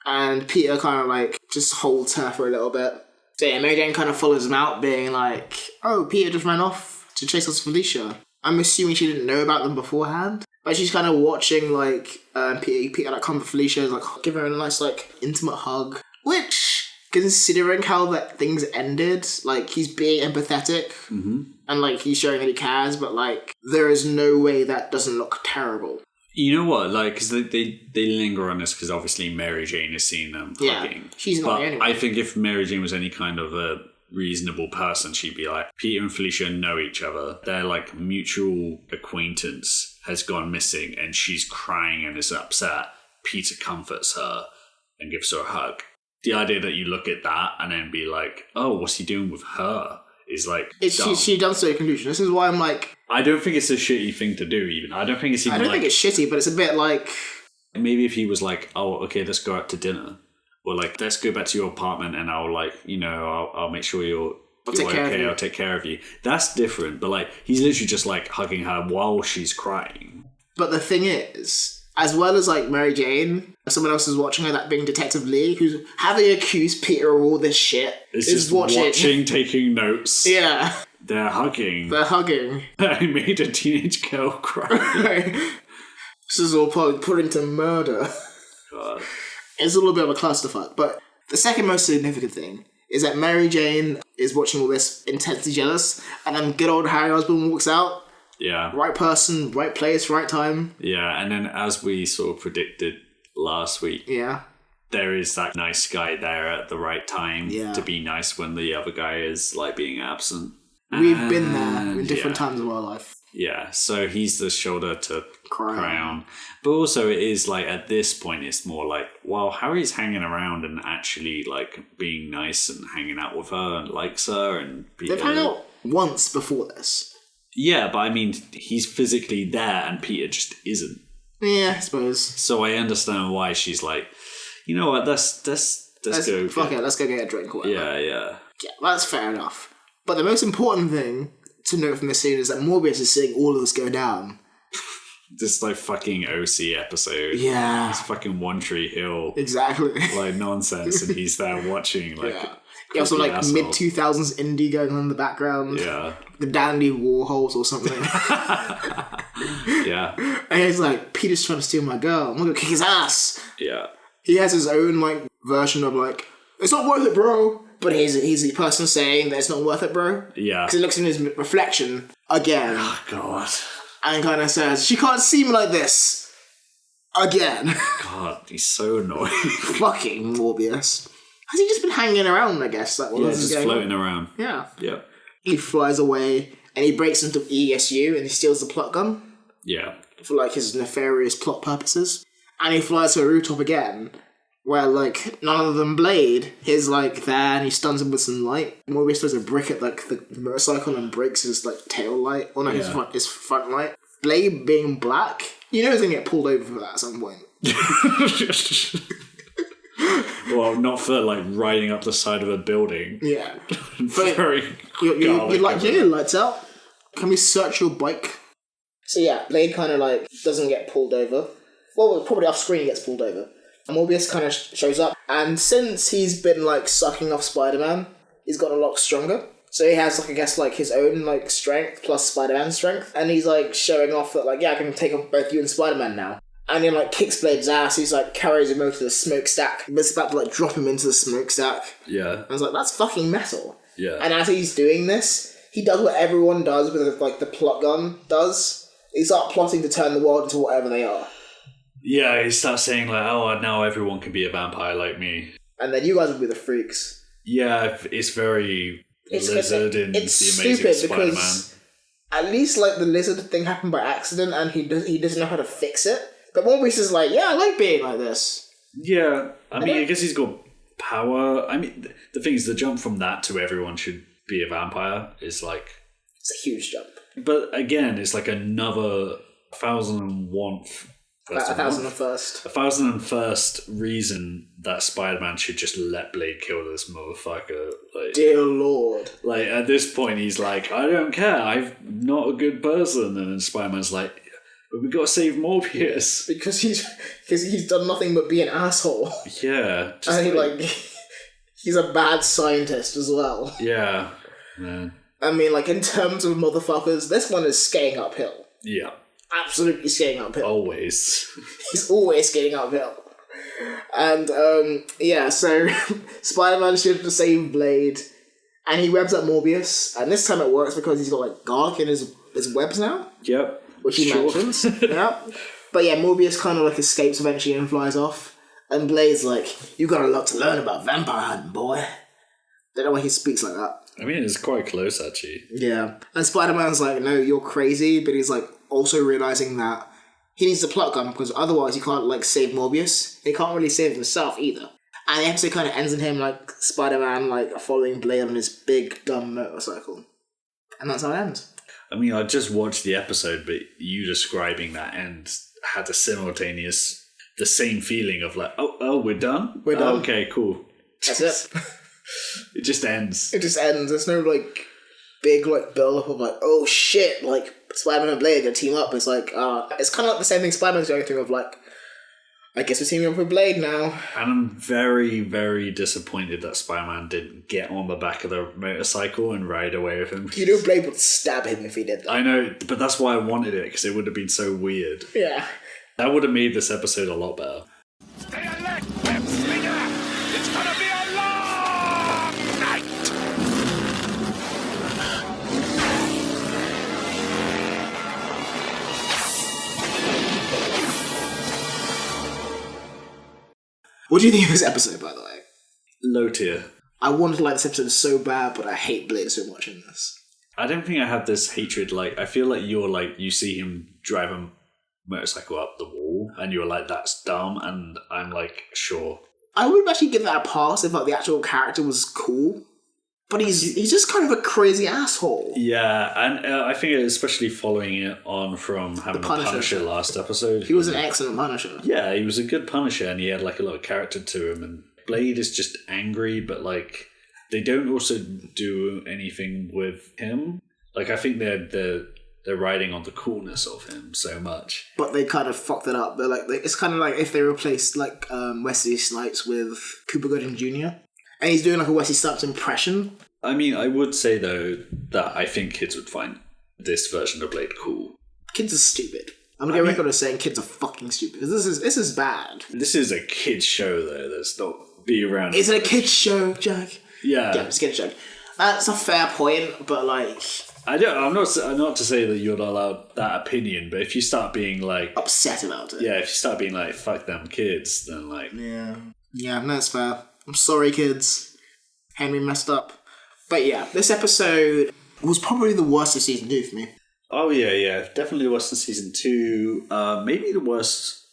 And Peter kind of like just holds her for a little bit. So yeah, Mary Jane kind of follows him out, being like, oh, Peter just ran off to chase us Felicia. I'm assuming she didn't know about them beforehand. But she's kind of watching like Peter like come to Felicia, like give her a nice like intimate hug. Which, considering how that things ended, like he's being empathetic and like he's showing that he cares, but like there is no way that doesn't look terrible. You know what? Like, because they linger on this because obviously Mary Jane has seen them hugging. She's not anyway. I think if Mary Jane was any kind of a reasonable person, she'd be like, Peter and Felicia know each other. Their like mutual acquaintance has gone missing and she's crying and is upset. Peter comforts her and gives her a hug. The idea that you look at that and then be like, oh, what's he doing with her? Is like she jumps to a conclusion. This is why I'm like, I don't think it's a shitty thing to do even. I don't think it's even think it's shitty, but it's a bit like, maybe if he was like, oh, okay, let's go out to dinner. Or like, let's go back to your apartment and I'll like, you know, I'll make sure you're okay, I'll take care of you. That's different. But like, he's literally just like hugging her while she's crying. But the thing is, as well as like Mary Jane, someone else is watching her, that being Detective Lee, who's having accused Peter of all this shit. It's just watching, taking notes. Yeah. They're hugging. I made a teenage girl cry. This is all probably put into murder. God. It's a little bit of a clusterfuck. But the second most significant thing is that Mary Jane is watching all this intensely jealous, and then good old Harry Osborn walks out. Yeah. Right person, right place, right time. Yeah, and then as we sort of predicted last week, there is that nice guy there at the right time to be nice when the other guy is like being absent. We've been there in different times of our life. Yeah, so he's the shoulder to cry on. But also it is like at this point it's more like, well, Harry's hanging around and actually like being nice and hanging out with her and likes her. And they've hung out once before this. Yeah, but I mean, he's physically there and Peter just isn't. Yeah, I suppose. So I understand why she's like, you know what, let's go. Fuck it, let's go get a drink or whatever. Yeah, that's fair enough. But the most important thing to note from this scene is that Morbius is seeing all of this go down. This like fucking OC episode. Yeah. It's fucking One Tree Hill. Exactly. Like nonsense, and he's there watching like... Yeah, also like mid-2000s indie going on in the background. Yeah. The Dandy Warhols or something. Yeah. And he's like, Peter's trying to steal my girl. I'm gonna kick his ass. Yeah. He has his own like version of like, it's not worth it, bro. But he's the person saying that it's not worth it, bro. Yeah. Because he looks in his reflection again. Oh, God. And kind of says, she can't see me like this. Again. God, he's so annoying. Fucking Morbius. Has he just been hanging around, I guess? Like, just floating around. Yeah. Yeah. He flies away and he breaks into ESU and he steals the plot gun. Yeah. For like his nefarious plot purposes. And he flies to a rooftop again, where like none other than Blade is like there and he stuns him with some light. Morbius throws a brick at like the motorcycle and breaks his like tail light, or no, his front light. Blade being black, you know he's gonna get pulled over for that at some point. Well, not for like riding up the side of a building. Yeah. Very. You like lights out? Can we search your bike? So yeah, Blade kind of like doesn't get pulled over. Well, probably off screen he gets pulled over. And Morbius kind of shows up. And since he's been like sucking off Spider-Man, he's gotten a lot stronger. So he has like I guess like his own like strength plus Spider-Man's strength. And he's like showing off that like, yeah, I can take on both you and Spider-Man now. And he like kicks Blade's ass. He's like carries him over to the smokestack. But it's about to like drop him into the smokestack. Yeah. And I was like, that's fucking metal. Yeah. And as he's doing this, he does what everyone does with like the plot gun does. He starts plotting to turn the world into whatever they are. Yeah, he starts saying like, oh, now everyone can be a vampire like me. And then you guys will be the freaks. Yeah, it's very Lizard in The Amazing Spider-Man. Because at least like the lizard thing happened by accident and he doesn't know how to fix it. But Morbius is like, yeah, I like being like this. Yeah, I mean, I guess he's got power. I mean, the thing is, the jump from that to everyone should be a vampire is like... It's a huge jump. But again, it's like another 1001th... 1001st reason that Spider-Man should just let Blade kill this motherfucker. Like, dear Lord. Like, at this point, he's like, I don't care, I'm not a good person. And then Spider-Man's like, but we gotta save Morbius. Because he's done nothing but be an asshole. Yeah. And he's a bad scientist as well. Yeah, man. I mean, like, in terms of motherfuckers, this one is skating uphill. Yeah. Absolutely skating uphill. Always. He's always skating uphill. And, so Spider-Man should have saved Blade, and he webs up Morbius, and this time it works because he's got, like, garlic in his webs now. Yep. Which he mentions. Yeah. But yeah, Morbius kind of, like, escapes eventually and flies off, and Blade's like, you got a lot to learn about vampire hunting, boy. Don't know why he speaks like that. I mean, it's quite close, actually. Yeah. And Spider-Man's like, no, you're crazy, but he's, like, also realising that he needs a plot gun because otherwise he can't, like, save Morbius. He can't really save himself either. And the episode kind of ends in him, like, Spider-Man, like, following Blade on his big, dumb motorcycle. And that's how it ends. I mean, I just watched the episode, but you describing that end had the same feeling of, like, oh, we're done? We're done. Okay, cool. That's it. It just ends. It just ends. There's no, like, big, like, build-up of, like, oh, shit, like, Spider-Man and Blade are going to team up. It's like, it's kind of like the same thing Spider-Man's going through of, like, I guess we're teaming up with Blade now. And I'm very, very disappointed that Spider-Man didn't get on the back of the motorcycle and ride away with him. You know Blade would stab him if he did that. I know, but that's why I wanted it, because it would have been so weird. Yeah. That would have made this episode a lot better. Stay alert, web slinger! It's gonna be a long night! What do you think of this episode, by the way? Low tier. I wanted to like this episode so bad, but I hate Blade so much in this. I don't think I have this hatred. Like, I feel like you're like, you see him drive a motorcycle up the wall, and you're like, that's dumb, and I'm like, sure. I would actually give that a pass if like the actual character was cool. But he's just kind of a crazy asshole. Yeah, and I think especially following it on from having the Punisher last episode. He was an excellent Punisher. Yeah, he was a good Punisher, and he had like a lot of character to him. And Blade is just angry, but like they don't also do anything with him. Like I think they're riding on the coolness of him so much. But they kind of fucked it up. They're like it's kind of like if they replaced like Wesley Snipes with Cuba Gooding Jr. And he's doing like a Wesley Snipes impression. I mean, I would say, though, that I think kids would find this version of Blade cool. Kids are stupid. I'm going to get record of saying kids are fucking stupid. Because this is bad. This is a kid's show, though. That's not be around. Is it a kid's show, Jack? Yeah. Yeah, it's a kid's show. That's a fair point, but like... I'm not to say that you're not allowed that opinion, but if you start being like... upset about it. Yeah, if you start being like, fuck them kids, then like... Yeah. Yeah, that's fair. I'm sorry, kids. Henry messed up. But yeah, this episode was probably the worst of season 2 for me. Oh yeah. Definitely the worst in season 2. Maybe the worst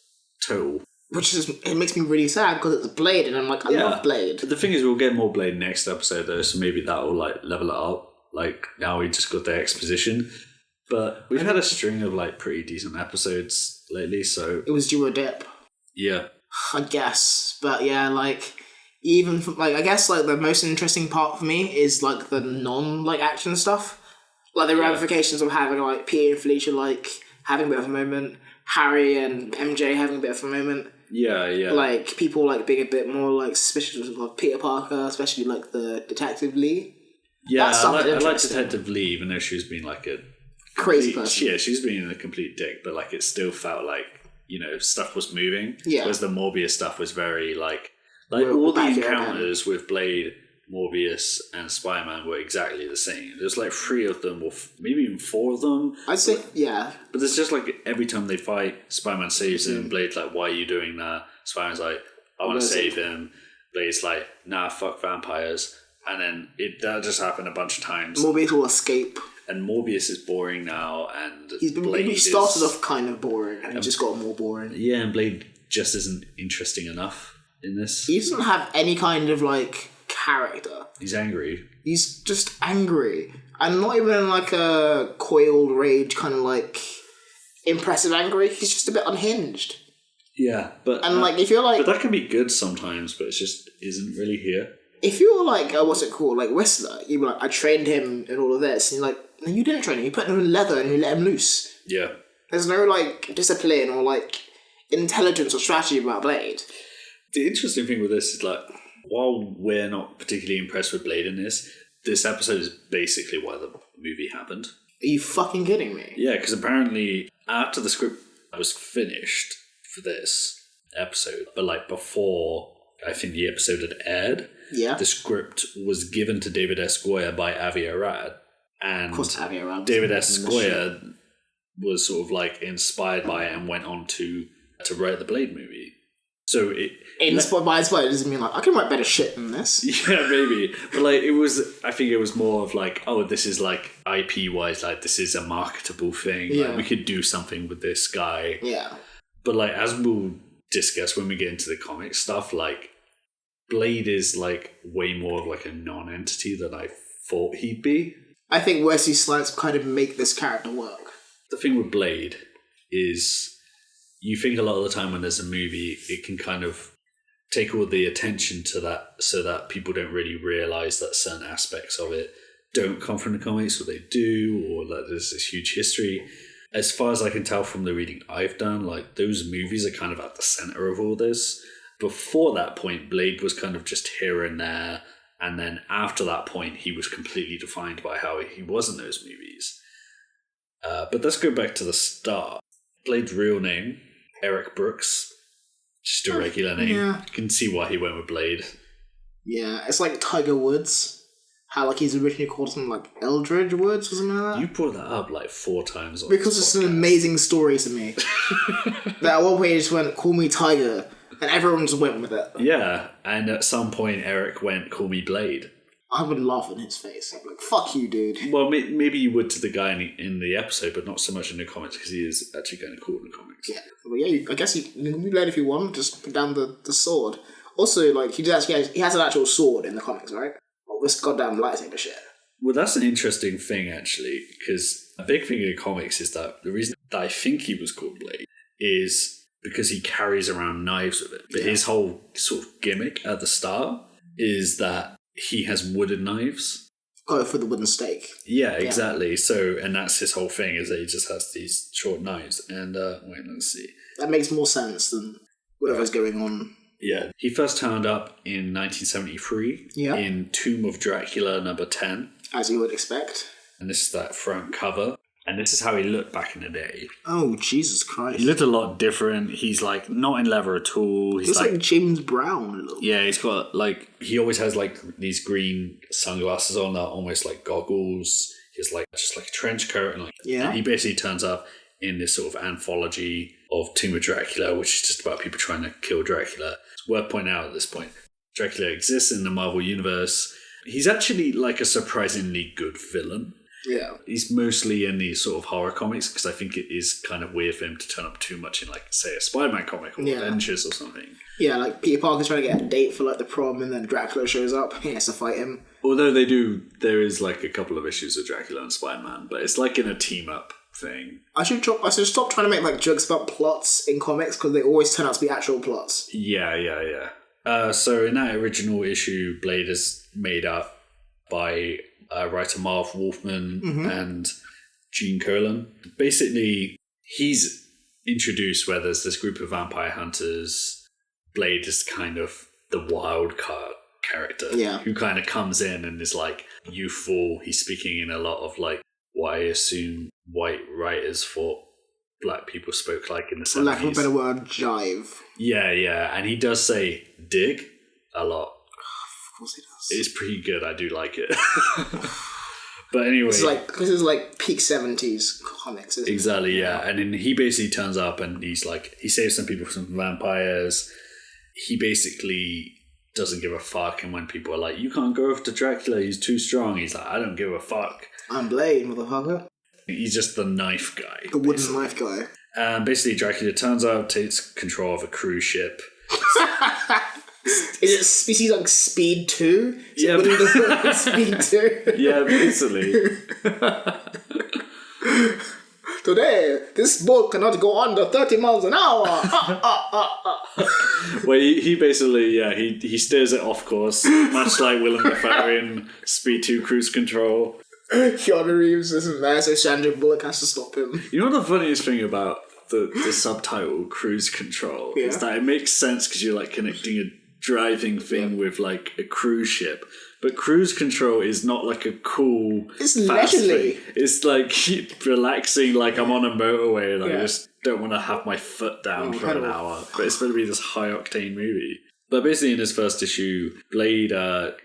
total. It makes me really sad because it's Blade and I'm like, I love Blade. But the thing is, we'll get more Blade next episode though, so maybe that will like level it up. Like now we just got the exposition. But we've had a string of like pretty decent episodes lately, so... It was due a dip. Yeah. I guess. But yeah, like... Even like I guess like the most interesting part for me is like the non like action stuff, like the ramifications of having like Peter and Felicia like having a bit of a moment, Harry and MJ having a bit of a moment. Yeah. Like people like being a bit more like suspicious of Peter Parker, especially like the Detective Lee. Yeah, I like Detective Lee, even though she's been like a crazy person. Yeah, she's been a complete dick, but like it still felt like stuff was moving. Yeah, whereas the Morbius stuff was very like all the encounters with Blade Morbius, and Spider-Man were exactly the same. There's like 3 of them, or maybe even 4 of them. I'd say, yeah. But there's just like every time they fight, Spider-Man saves him. Blade's like, why are you doing that? Spider-Man's like, I want to save him. Blade's like, nah, fuck vampires. And then that just happened a bunch of times. Morbius will escape. And Morbius is boring now, and he started off kind of boring, and he just got more boring. Yeah, and Blade just isn't interesting enough in this. He doesn't have any kind of, like, character. He's angry. He's just angry. And not even in, like, a coiled rage kind of, like, impressive angry. He's just a bit unhinged. Yeah, but... And, like, if you're, like... But that can be good sometimes, but it just isn't really here. If you're, like, what's it called? Like, Whistler, you'd be like, I trained him in all of this. And you're like, no, you didn't train him. You put him in leather and you let him loose. Yeah. There's no, like, discipline or, like, intelligence or strategy about Blade. The interesting thing with this is, like, while we're not particularly impressed with Blade in this episode is basically why the movie happened. Are you fucking kidding me? Yeah, because apparently after the script was finished for this episode, but, like, before I think the episode had aired, the script was given to David S. Goyer by Avi Arad. And of course, Avi Arad. David S. Goyer was sort of, like, inspired by it and went on to write the Blade movie. So inspired doesn't mean, like, I can write better shit than this. Yeah, maybe. But, like, I think it was more of, like, oh, this is, like, IP-wise, like, this is a marketable thing. Yeah. Like, we could do something with this guy. Yeah. But, like, as we'll discuss when we get into the comic stuff, like, Blade is, like, way more of, like, a non-entity than I thought he'd be. I think Wesley Snipes kind of make this character work. The thing with Blade is you think a lot of the time when there's a movie, it can kind of take all the attention to that so that people don't really realise that certain aspects of it don't come from the comics, or they do, or that there's this huge history. As far as I can tell from the reading I've done, like, those movies are kind of at the centre of all this. Before that point, Blade was kind of just here and there, and then after that point, he was completely defined by how he was in those movies. But let's go back to the start. Blade's real name, Eric Brooks, just a regular name. Yeah. You can see why he went with Blade. Yeah, it's like Tiger Woods. How, like, he's originally called something like Eldridge Woods or something like that. You brought that up like 4 times on because this it's an amazing story to me. That at one point he just went, call me Tiger, and everyone just went with it. Yeah, and at some point Eric went, call me Blade. I would laugh in his face. I'd be like, fuck you, dude. Well, maybe you would to the guy in the episode, but not so much in the comics, because he is actually kind of cool in the comics. Yeah, well, yeah. I guess you can be Blade if you want. Just put down the sword. Also, like, he has an actual sword in the comics, right? Well, this goddamn lightsaber shit. Well, that's an interesting thing, actually, because a big thing in the comics is that the reason that I think he was called Blade is because he carries around knives with it. But his whole sort of gimmick at the start is that he has wooden knives. Oh, for the wooden stake. Yeah, exactly. So, and that's his whole thing, is that he just has these short knives. And, wait, let's see. That makes more sense than whatever's going on. Yeah. He first turned up in 1973 in Tomb of Dracula number 10. As you would expect. And this is that front cover. And this is how he looked back in the day. Oh, Jesus Christ. He looked a lot different. He's, like, not in leather at all. He's like James Brown a little. Yeah, he's got, like, he always has, like, these green sunglasses on that are almost like goggles. He's, like, just like a trench coat. And, like, and he basically turns up in this sort of anthology of Tomb of Dracula, which is just about people trying to kill Dracula. It's worth pointing out at this point, Dracula exists in the Marvel Universe. He's actually, like, a surprisingly good villain. Yeah. He's mostly in these sort of horror comics, because I think it is kind of weird for him to turn up too much in, like, say, a Spider-Man comic or Avengers or something. Yeah, like Peter Parker's trying to get a date for, like, the prom, and then Dracula shows up. He has to fight him. Although there is, like, a couple of issues with Dracula and Spider-Man, but it's like in a team-up thing. I should stop trying to make, like, jokes about plots in comics, because they always turn out to be actual plots. Yeah. So in that original issue, Blade is made up by writer Marv Wolfman and Gene Colan. Basically, he's introduced where there's this group of vampire hunters. Blade is kind of the wild card character who kind of comes in and is, like, youthful. He's speaking in a lot of, like, what I assume white writers thought black people spoke like in the 70s. For lack of a better word, jive. Yeah. And he does say dig a lot. course he does. It's pretty good. I do like it. But anyway, this is like peak 70s comics, isn't exactly, yeah. And then he basically turns up and he saves some people from vampires. He basically doesn't give a fuck, and when people are like, you can't go after Dracula, he's too strong, he's like, I don't give a fuck. I'm Blade, motherfucker. He's just the knife guy. The wooden knife guy. Basically, Dracula turns up, takes control of a cruise ship. Is it species like Speed 2? Yeah, Speed 2? Yeah, basically. Today, this boat cannot go under 30 miles an hour. Well, he basically, he steers it off course, much like Willem Dafoe in Speed 2 Cruise Control. Keanu Reeves isn't there, so Sandra Bullock has to stop him. You know the funniest thing about the subtitle Cruise Control is that it makes sense because you're like connecting a driving thing with like a cruise ship, but cruise control is not like a cool, it's fast leisurely thing. It's like relaxing, like I'm on a motorway and I just don't want to have my foot down for an hour, but it's going to be this high octane movie. But basically in his first issue, Blade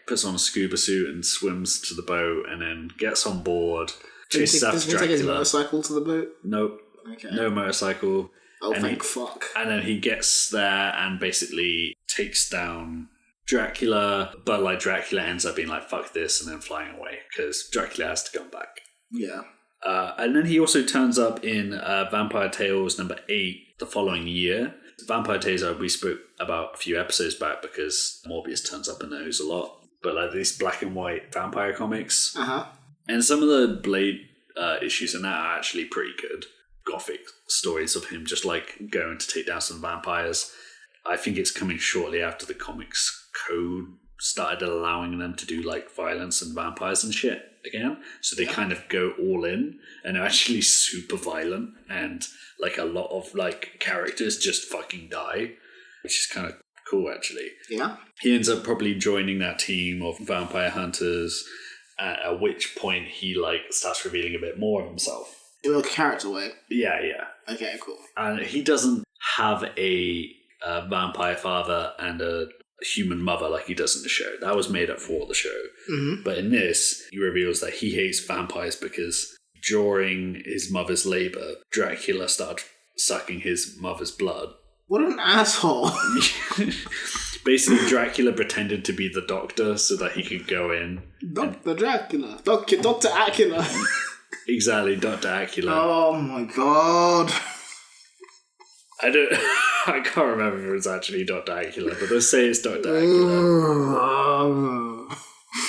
puts on a scuba suit and swims to the boat and then gets on board, chases after Dracula. Does he take his motorcycle to the boat? Nope. Okay. No motorcycle. Oh, thank fuck. And then he gets there and basically takes down Dracula, but like Dracula ends up being like, fuck this, and then flying away because Dracula has to come back. Yeah. And then he also turns up in Vampire Tales number 8 the following year. Vampire Tales we spoke about a few episodes back because Morbius turns up in those a lot. But like these black and white vampire comics. Uh-huh. And some of the Blade issues in that are actually pretty good. Gothic stories of him just like going to take down some vampires. I think it's coming shortly after the comics code started allowing them to do like violence and vampires and shit again. So they kind of go all in and are actually super violent, and like a lot of like characters just fucking die, which is kind of cool actually. Yeah. He ends up probably joining that team of vampire hunters, at which point he like starts revealing a bit more of himself. In a character way? Yeah. Okay, cool. And he doesn't have a vampire father and a human mother like he does in the show. That was made up for the show. Mm-hmm. But in this, he reveals that he hates vampires because during his mother's labour, Dracula started sucking his mother's blood. What an asshole. Basically, Dracula pretended to be the doctor so that he could go in. Dr. Dracula. Dr. Acula. Exactly, Dr. Acula. Oh my god. I can't remember if it was actually Dr. Acula, but they say it's Dr. Acula.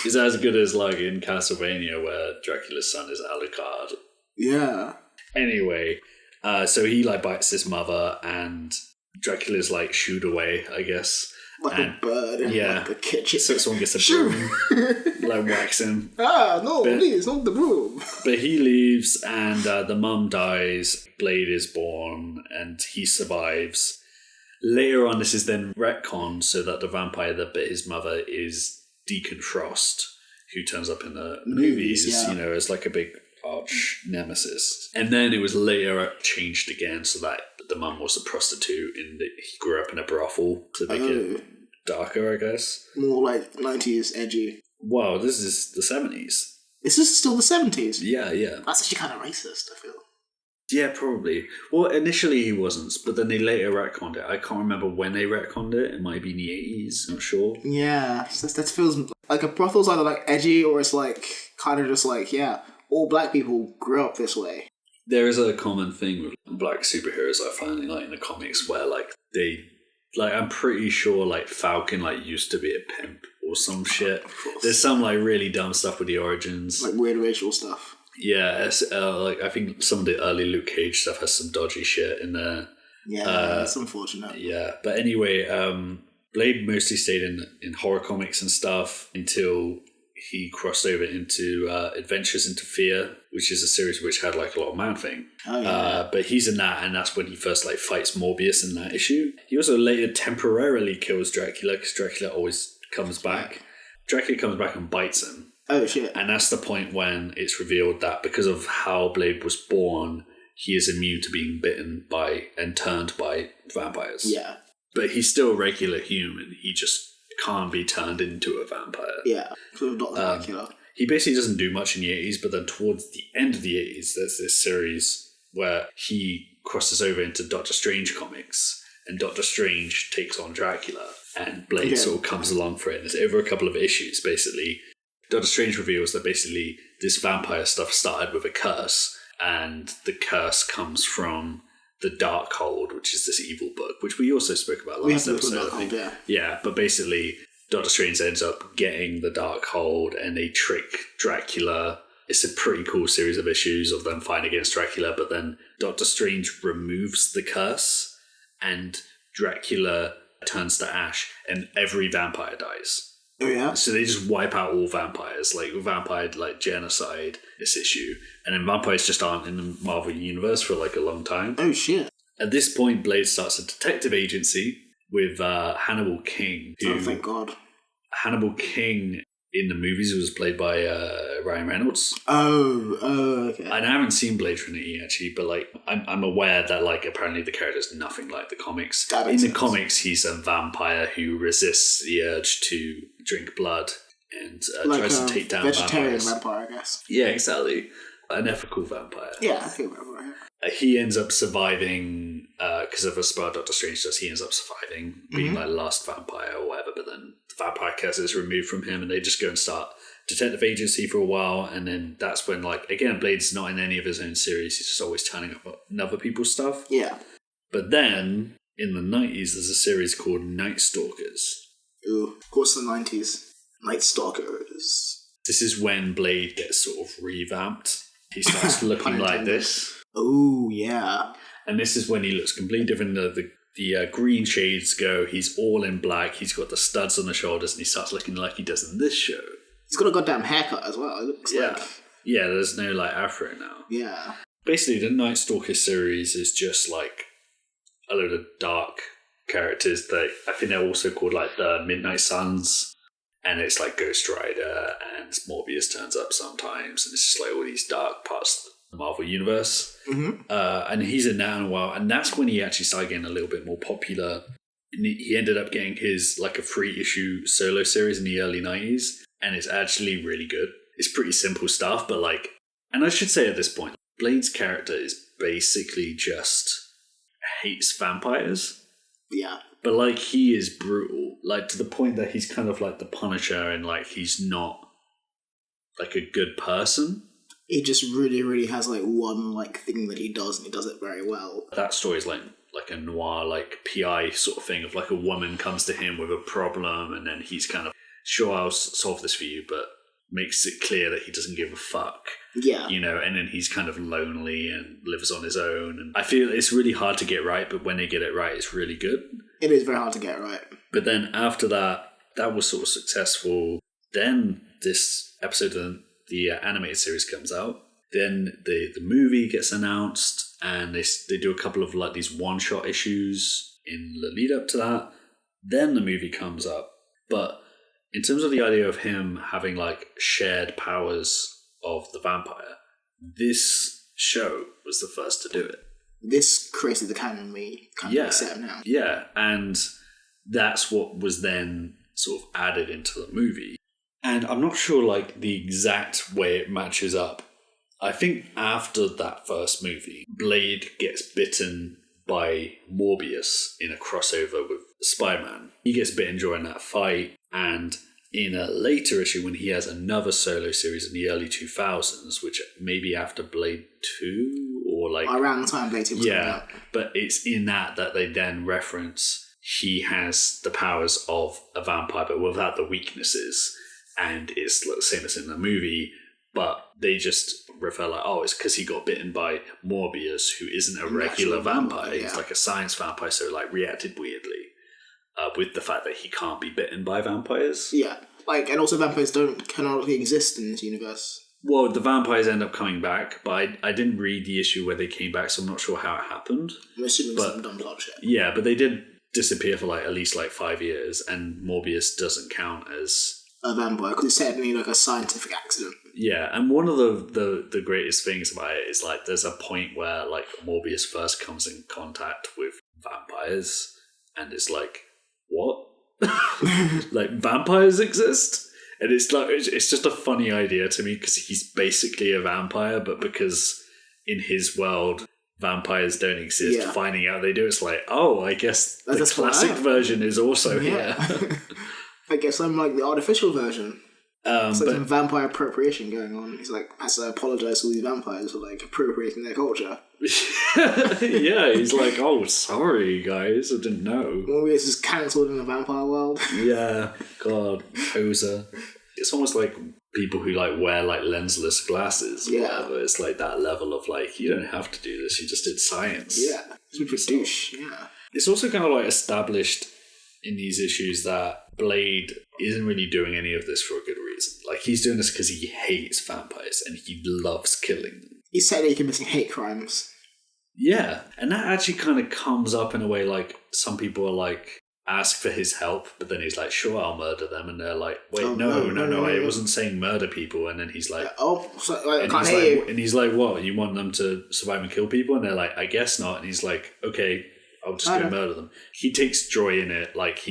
Is that as good as like in Castlevania where Dracula's son is Alucard? Yeah. Anyway, so he like bites his mother and Dracula's like shooed away, I guess. Like a bird in like a kitchen. So someone gets a broom, like whacks him. Please, not the broom. But he leaves and the mum dies, Blade is born, and he survives. Later on, this is then retconned so that the vampire that bit his mother is Deacon Frost, who turns up in the movies, as like a big arch nemesis. And then it was later changed again so that the mum was a prostitute and he grew up in a brothel to make it darker, I guess. More like 90s edgy. Wow, this is the 70s. Is this still the 70s? Yeah. That's actually kind of racist, I feel. Yeah, probably. Well, initially he wasn't, but then they later retconned it. I can't remember when they retconned it. It might be in the 80s, not sure. Yeah, that feels like a brothel's either like edgy or it's like kind of just like, all black people grew up this way. There is a common thing with black superheroes I find like in the comics where like they, like I'm pretty sure like Falcon like used to be a pimp or some shit. There's some like really dumb stuff with the origins. Like weird racial stuff. Yeah, like I think some of the early Luke Cage stuff has some dodgy shit in there. Yeah, it's unfortunate. Yeah, but anyway, Blade mostly stayed in horror comics and stuff until he crossed over into Adventures into Fear, which is a series which had like a lot of Man-Thing. Oh, yeah. But he's in that, and that's when he first like fights Morbius in that issue. He also later temporarily kills Dracula because Dracula always comes back. Dracula comes back and bites him. Oh shit. And that's the point when it's revealed that because of how Blade was born, he is immune to being bitten by and turned by vampires. Yeah. But he's still a regular human. He just can't be turned into a vampire. Yeah, because of Dr. Dracula. He basically doesn't do much in the 80s, but then towards the end of the 80s, there's this series where he crosses over into Doctor Strange comics, and Doctor Strange takes on Dracula, and Blade sort of comes along for it. And it's over a couple of issues, basically. Doctor Strange reveals that basically this vampire stuff started with a curse, and the curse comes from the Darkhold, which is this evil book, which we also spoke about last episode. Yeah, but basically Doctor Strange ends up getting the Darkhold, and they trick Dracula. It's a pretty cool series of issues of them fighting against Dracula, but then Doctor Strange removes the curse, and Dracula turns to ash, and every vampire dies. Oh, yeah? So they just wipe out all vampires, like vampire genocide, this issue. And then vampires just aren't in the Marvel Universe for like a long time. Oh, shit. At this point, Blade starts a detective agency with Hannibal King. Oh, thank God. Hannibal King in the movies was played by Ryan Reynolds. Oh, okay. I haven't seen Blade Trinity actually, but like I'm aware that like apparently the character's nothing like the comics. In the comics, he's a vampire who resists the urge to drink blood and tries to take down vegetarian vampires. vampire, I guess. Yeah, exactly. An ethical vampire. Yeah, I think vampire. He ends up surviving because of a spell Doctor Strange does. He ends up surviving, being like last vampire or whatever. But then the vampire curse is removed from him, and they just go and start detective agency for a while. And then that's when, like, again, Blade's not in any of his own series. He's just always turning up in other people's stuff. Yeah. But then in the 90s, there's a series called Nightstalkers. Ooh, of course, the 90s. Nightstalkers. This is when Blade gets sort of revamped. He starts looking like this. Oh, yeah. And this is when he looks completely different. The green shades go. He's all in black. He's got the studs on the shoulders, and he starts looking like he does in this show. He's got a goddamn haircut as well. It looks like. Yeah, there's no like afro now. Yeah. Basically, the Night Stalker series is just like a load of dark characters that I think they're also called like the Midnight Suns. And it's like Ghost Rider and Morbius turns up sometimes. And it's just like all these dark parts of the Marvel Universe. Mm-hmm. And he's in that in a while. And that's when he actually started getting a little bit more popular. And he ended up getting his like a 3-issue solo series in the early 90s. And it's actually really good. It's pretty simple stuff, but like, and I should say at this point, Blade's character is basically just hates vampires. Yeah. But like, he is brutal, like to the point that he's kind of like the Punisher, and like he's not like a good person. He just really, really has like one like thing that he does, and he does it very well. That story is like a noir, like PI sort of thing of like a woman comes to him with a problem, and then he's kind of, sure, I'll solve this for you, but makes it clear that he doesn't give a fuck. Yeah. You know, and then he's kind of lonely and lives on his own. And I feel it's really hard to get right, but when they get it right, it's really good. It is very hard to get right. But then after that, that was sort of successful. Then this episode of the animated series comes out. Then the movie gets announced, and they do a couple of like these one-shot issues in the lead up to that. Then the movie comes up. But in terms of the idea of him having like shared powers of the vampire, this show was the first to do it. This created the canon we set up now. Yeah, and that's what was then sort of added into the movie. And I'm not sure like the exact way it matches up. I think after that first movie, Blade gets bitten by Morbius in a crossover with Spider-Man. He gets bitten during that fight, and in a later issue when he has another solo series in the early 2000s, which maybe after Blade 2 or like... around the time Blade 2 was coming out. But it's in that they then reference he has the powers of a vampire but without the weaknesses, and it's the same as in the movie, but they just refer like, oh, it's because he got bitten by Morbius, who isn't a regular vampire. He's like a science vampire, so like reacted weirdly. With the fact that he can't be bitten by vampires. Yeah, like, and also vampires cannot exist in this universe. Well, the vampires end up coming back, but I didn't read the issue where they came back, so I'm not sure how it happened. I'm assuming some dumb plot shit. Yeah, but they did disappear for like at least like 5 years, and Morbius doesn't count as a vampire because it's technically like a scientific accident. Yeah, and one of the greatest things about it is like there's a point where like Morbius first comes in contact with vampires, and it's like, what? like vampires exist. And it's like it's just a funny idea to me because he's basically a vampire, but because in his world vampires don't exist, finding out they do, it's like, oh, I guess the classic version is also here. I guess I'm like the artificial version. It's like some vampire appropriation going on. He's like, has to apologise to all these vampires for like appropriating their culture. Yeah, he's like, oh, sorry guys, I didn't know. Morbius is cancelled in the vampire world. Yeah, God, poser. It's almost like people who like wear like lensless glasses or whatever. It's like that level of like, you don't have to do this, you just did science. Yeah, it's a douche. Yeah. It's also kind of like established in these issues that Blade isn't really doing any of this for a good reason. Like, he's doing this because he hates vampires and he loves killing them. He's technically committing hate crimes. Yeah, and that actually kind of comes up in a way like some people are like, ask for his help, but then he's like, sure, I'll murder them, and they're like, wait, no, I wasn't saying murder people, and then he's like, I can't hear you. And he's like, what, you want them to survive and kill people? And they're like, I guess not. And he's like, okay, I'll just go murder them. He takes joy in it. Like,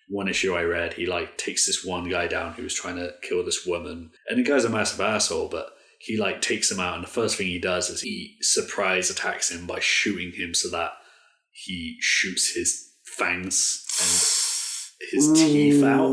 one issue I read, he like takes this one guy down who was trying to kill this woman, and the guy's a massive asshole, but he like takes him out, and the first thing he does is he surprise attacks him by shooting him so that he shoots his fangs and his teeth out,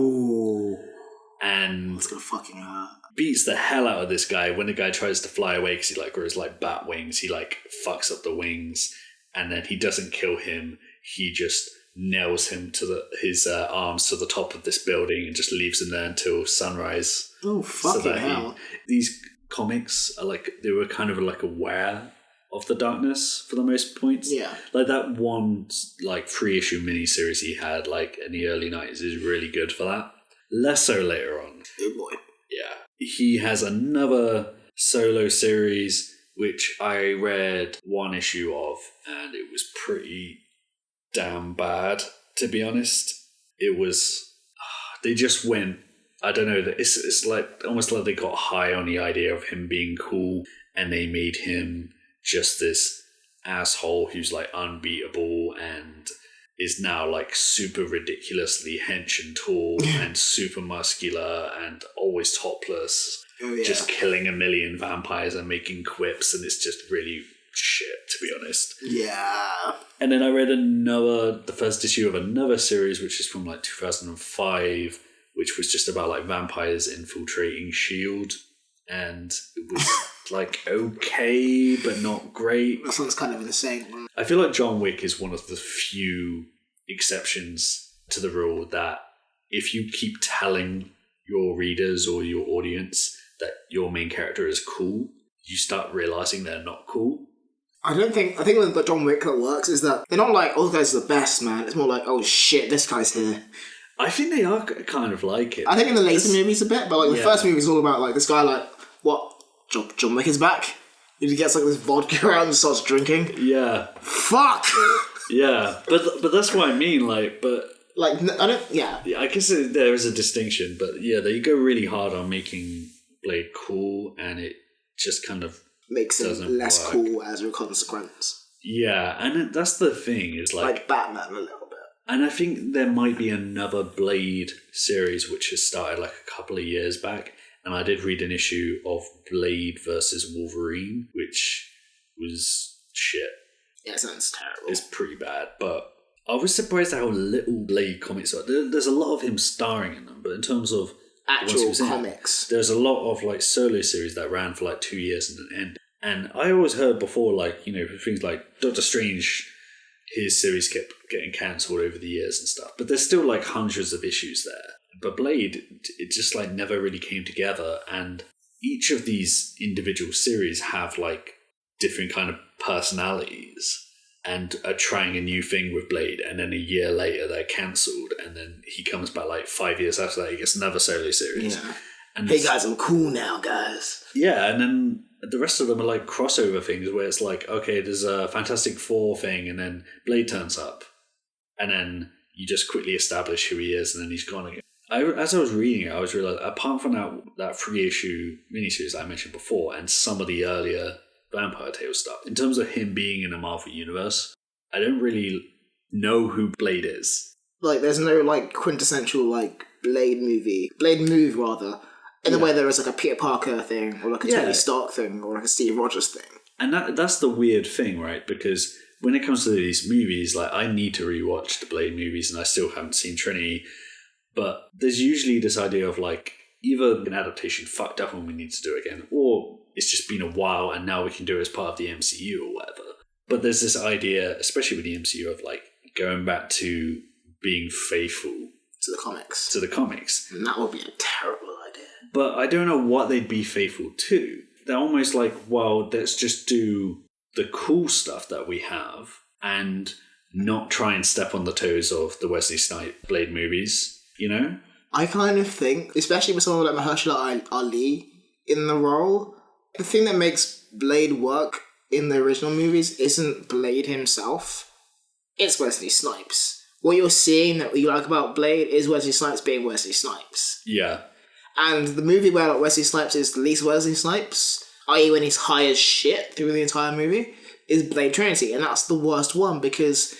and it's gonna fucking hurt. Beats the hell out of this guy. When the guy tries to fly away because he like grows like bat wings, he like fucks up the wings, and then he doesn't kill him. He just nails him to his arms to the top of this building and just leaves him there until sunrise. Oh fucking hell! These comics are like, they were kind of like aware of the darkness for the most points. Yeah. Like that one like 3-issue miniseries he had like in the early 90s is really good for that. Less so later on. Oh boy. Yeah. He has another solo series which I read one issue of, and it was pretty damn bad, to be honest. It was, they just went, I don't know, it's like almost like they got high on the idea of him being cool, and they made him just this asshole who's like unbeatable and is now like super ridiculously hench and tall and super muscular and always topless, just killing a million vampires and making quips, and it's just really shit, to be honest. Yeah. And then I read the first issue of another series which is from like 2005, which was just about like vampires infiltrating S.H.I.E.L.D. and it was like okay but not great. That sounds kind of insane. I feel like John Wick is one of the few exceptions to the rule that if you keep telling your readers or your audience that your main character is cool, you start realizing they're not cool. I think the John Wick that works is that they're not like, oh, this guy's the best, man. It's more like, oh shit, this guy's here. I think they are kind of like it. I think in the later movies a bit, but like the first movie is all about like this guy like, what? John Wick is back? He gets like this vodka out and starts drinking? Yeah. Fuck! Yeah, but that's what I mean, like, but... Like, I don't... Yeah. I guess there is a distinction, but yeah, they go really hard on making Blade cool, and it just kind of makes him less cool as a consequence. Yeah, and that's the thing, is like Batman a little bit. And I think there might be another Blade series which has started like a couple of years back, and I did read an issue of Blade versus Wolverine, which was shit. Yeah, it sounds terrible. It's pretty bad, but I was surprised how little Blade comics are. There's a lot of him starring in them, but in terms of actual comics, there's a lot of like solo series that ran for like 2 years and then end. And I always heard before, like, you know, things like Doctor Strange, his series kept getting cancelled over the years and stuff, but there's still like hundreds of issues there. But Blade, it just like never really came together, and each of these individual series have like different kind of personalities and are trying a new thing with Blade, and then a year later they're cancelled, and then he comes back like 5 years after that, he gets another solo series. Yeah. And hey guys, I'm cool now, guys. Yeah, and then the rest of them are like crossover things where it's like, okay, there's a Fantastic Four thing, and then Blade turns up, and then you just quickly establish who he is, and then he's gone again. As I was reading it, I was realizing, apart from that 3-issue miniseries I mentioned before, and some of the earlier Vampire Tales stuff, in terms of him being in the Marvel Universe, I don't really know who Blade is. Like, there's no, like, quintessential, like, Blade move, rather, in the way there is, like, a Peter Parker thing, or, like, a Tony Stark thing, or, like, a Steve Rogers thing. And that's the weird thing, right? Because when it comes to these movies, like, I need to rewatch the Blade movies, and I still haven't seen Trinity, but there's usually this idea of, like, either an adaptation fucked up and we need to do it again, or it's just been a while and now we can do it as part of the MCU or whatever. But there's this idea, especially with the MCU, of, like, going back to being faithful To the comics. And that would be a terrible idea. But I don't know what they'd be faithful to. They're almost like, well, let's just do the cool stuff that we have and not try and step on the toes of the Wesley Snipes Blade movies, you know? I kind of think, especially with someone like Mahershala Ali in the role, the thing that makes Blade work in the original movies isn't Blade himself. It's Wesley Snipes. What you're seeing that you like about Blade is Wesley Snipes being Wesley Snipes. Yeah. And the movie where Wesley Snipes is the least Wesley Snipes, i.e. when he's high as shit through the entire movie, is Blade Trinity. And that's the worst one because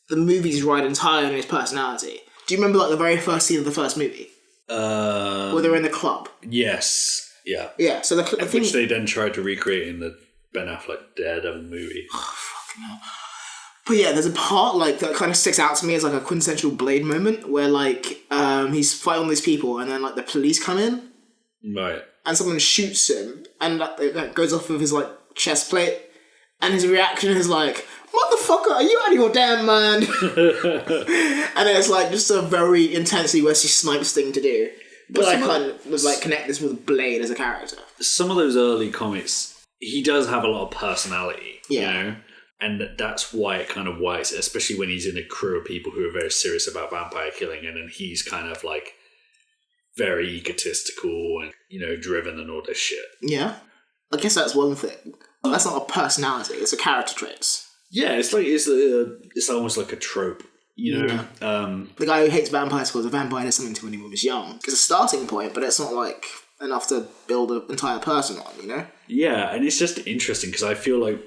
the movie's ride entirely on his personality. Do you remember, like, the very first scene of the first movie? Where they're in the club? Yes. Yeah. Yeah, so the thing... Which they then tried to recreate in the Ben Affleck Daredevil movie. Oh, fucking hell. But yeah, there's a part, like, that kind of sticks out to me as, like, a quintessential Blade moment where, like, he's fighting all these people and then, like, the police come in. Right. And someone shoots him and that goes off of his, like, chest plate. And his reaction is like, motherfucker, are you out of your damn mind? And it's, like, just a very intensely Wesley Snipes thing to do. But I kind of was, like, connect this with Blade as a character. Some of those early comics, he does have a lot of personality, yeah. You know? And that's why it kind of works, especially when he's in a crew of people who are very serious about vampire killing, and then he's kind of, like, very egotistical and, you know, driven and all this shit. Yeah. I guess that's one thing. That's not a personality, it's a character trait. Yeah, it's like it's almost like a trope, you know? Yeah. The guy who hates vampires because a vampire does something to him when he was young. It's a starting point, but it's not, like, enough to build an entire person on, you know? Yeah, and it's just interesting because I feel like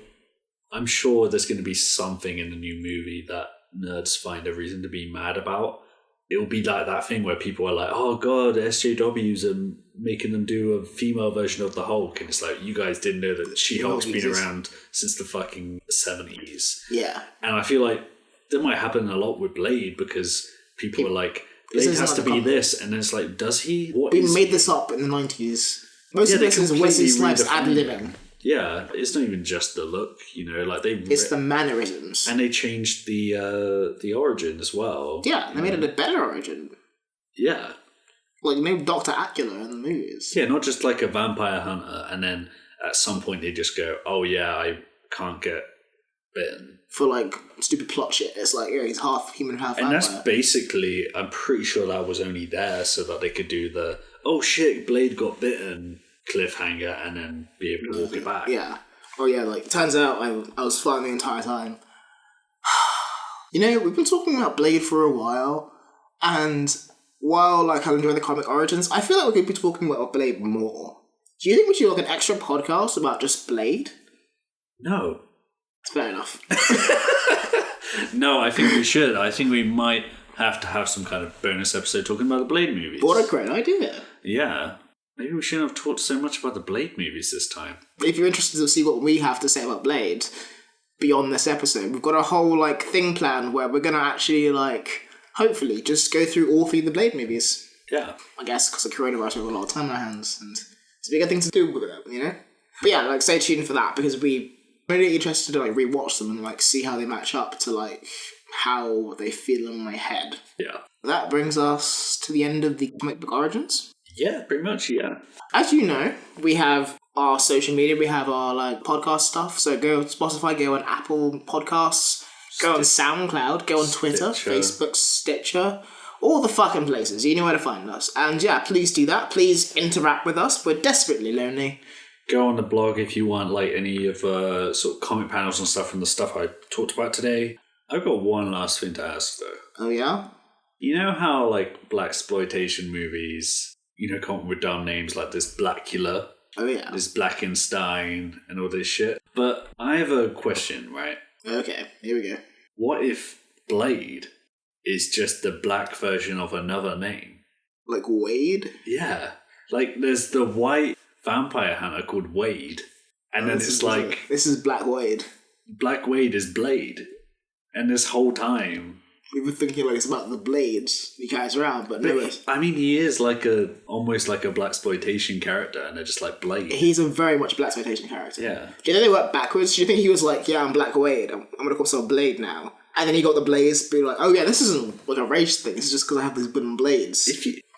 I'm sure there's going to be something in the new movie that nerds find a reason to be mad about. It'll be like that thing where people are like, oh god, SJWs are making them do a female version of the Hulk. And it's like, you guys didn't know that She-Hulk's been around since the fucking 70s. Yeah. And I feel like that might happen a lot with Blade because people are like, Blade has to be this. And then it's like, does he? We made this up in the 90s. Most of this is Wesley Snipes ad-libbing. Yeah, it's not even just the look, you know, like it's the mannerisms. And they changed the origin as well. Yeah, they made it a better origin. Yeah. Like, they made Dr. Acula in the movies. Yeah, not just like a vampire hunter, and then at some point they just go, oh yeah, I can't get bitten. For, like, stupid plot shit. It's like, yeah, he's half human, half vampire. And that's basically, I'm pretty sure that was only there so that they could do the, oh shit, Blade got bitten cliffhanger and then be able to walk it back. Yeah. Oh yeah, like, turns out I was flying the entire time. You know, we've been talking about Blade for a while, and while, like, I enjoy the comic origins, I feel like we could be talking about Blade more. Do you think we should do, like, an extra podcast about just Blade? No. Fair enough. No, I think we should. I think we might have to have some kind of bonus episode talking about the Blade movies. What a great idea. Yeah. Maybe we shouldn't have talked so much about the Blade movies this time. If you're interested to see what we have to say about Blade beyond this episode, we've got a whole, like, thing planned where we're going to actually, like, hopefully just go through all three of the Blade movies. Yeah. I guess because of coronavirus, we have a lot of time on our hands, and it's a big thing to do with it, you know? But yeah, like, stay tuned for that, because we're really interested to, like, rewatch them and, like, see how they match up to, like, how they feel in my head. Yeah. That brings us to the end of the comic book origins. Yeah, pretty much, yeah. As you know, we have our social media, we have our, like, podcast stuff, so go on Spotify, go on Apple Podcasts, go on SoundCloud, go on Twitter, Facebook, Stitcher, all the fucking places. You know where to find us. And yeah, please do that. Please interact with us. We're desperately lonely. Go on the blog if you want, like, any of sort of comic panels and stuff from the stuff I talked about today. I've got one last thing to ask, though. Oh, yeah? You know how, like, blaxploitation movies, you know, come up with dumb names like this Dracula, oh, yeah, this Blackenstein, and all this shit? But I have a question, right? Okay, here we go. What if Blade is just the black version of another name. Like Wade? Yeah. Like, there's the white vampire hunter called Wade. And then it's like... This is Black Wade. Black Wade is Blade. And this whole time... We were thinking like it's about the blades he carries around, but no. I mean, he is almost like a Blade-sploitation character, and they're just like Blade. He's a very much Blade-sploitation character. Yeah. Do you think they work backwards? Do you think he was like, yeah, I'm Black Wade, I'm going to call myself Blade now? And then he got the blades, be like, oh yeah, this isn't like a race thing, this is just because I have these wooden blades.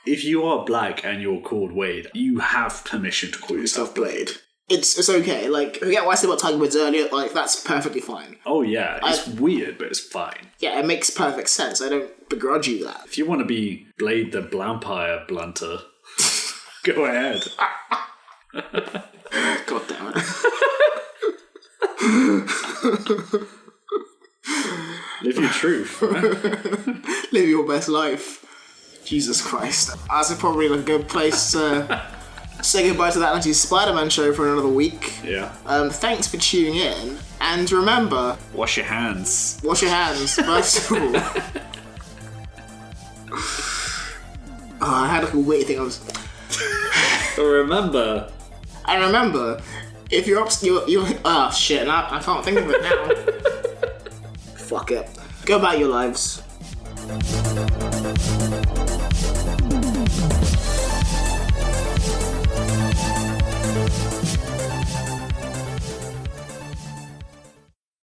If you are black and you're called Wade, you have permission to call yourself Blade. It's okay. Like, forget what I said about Tiger Woods earlier. Like, that's perfectly fine. Oh yeah, it's weird, but it's fine. Yeah, it makes perfect sense. I don't begrudge you that. If you want to be Blade the Blampire Blunter, go ahead. God damn it. Live your truth, right? Live your best life. Jesus Christ. That's probably a good place to say goodbye to that anti-Spider-Man show for another week. Yeah. Thanks for tuning in. And remember... Wash your hands. Wash your hands, first of all. I had like a weird thing I was... Remember... And remember, if you're oh shit, I can't think of it now. Fuck it. Go about your lives.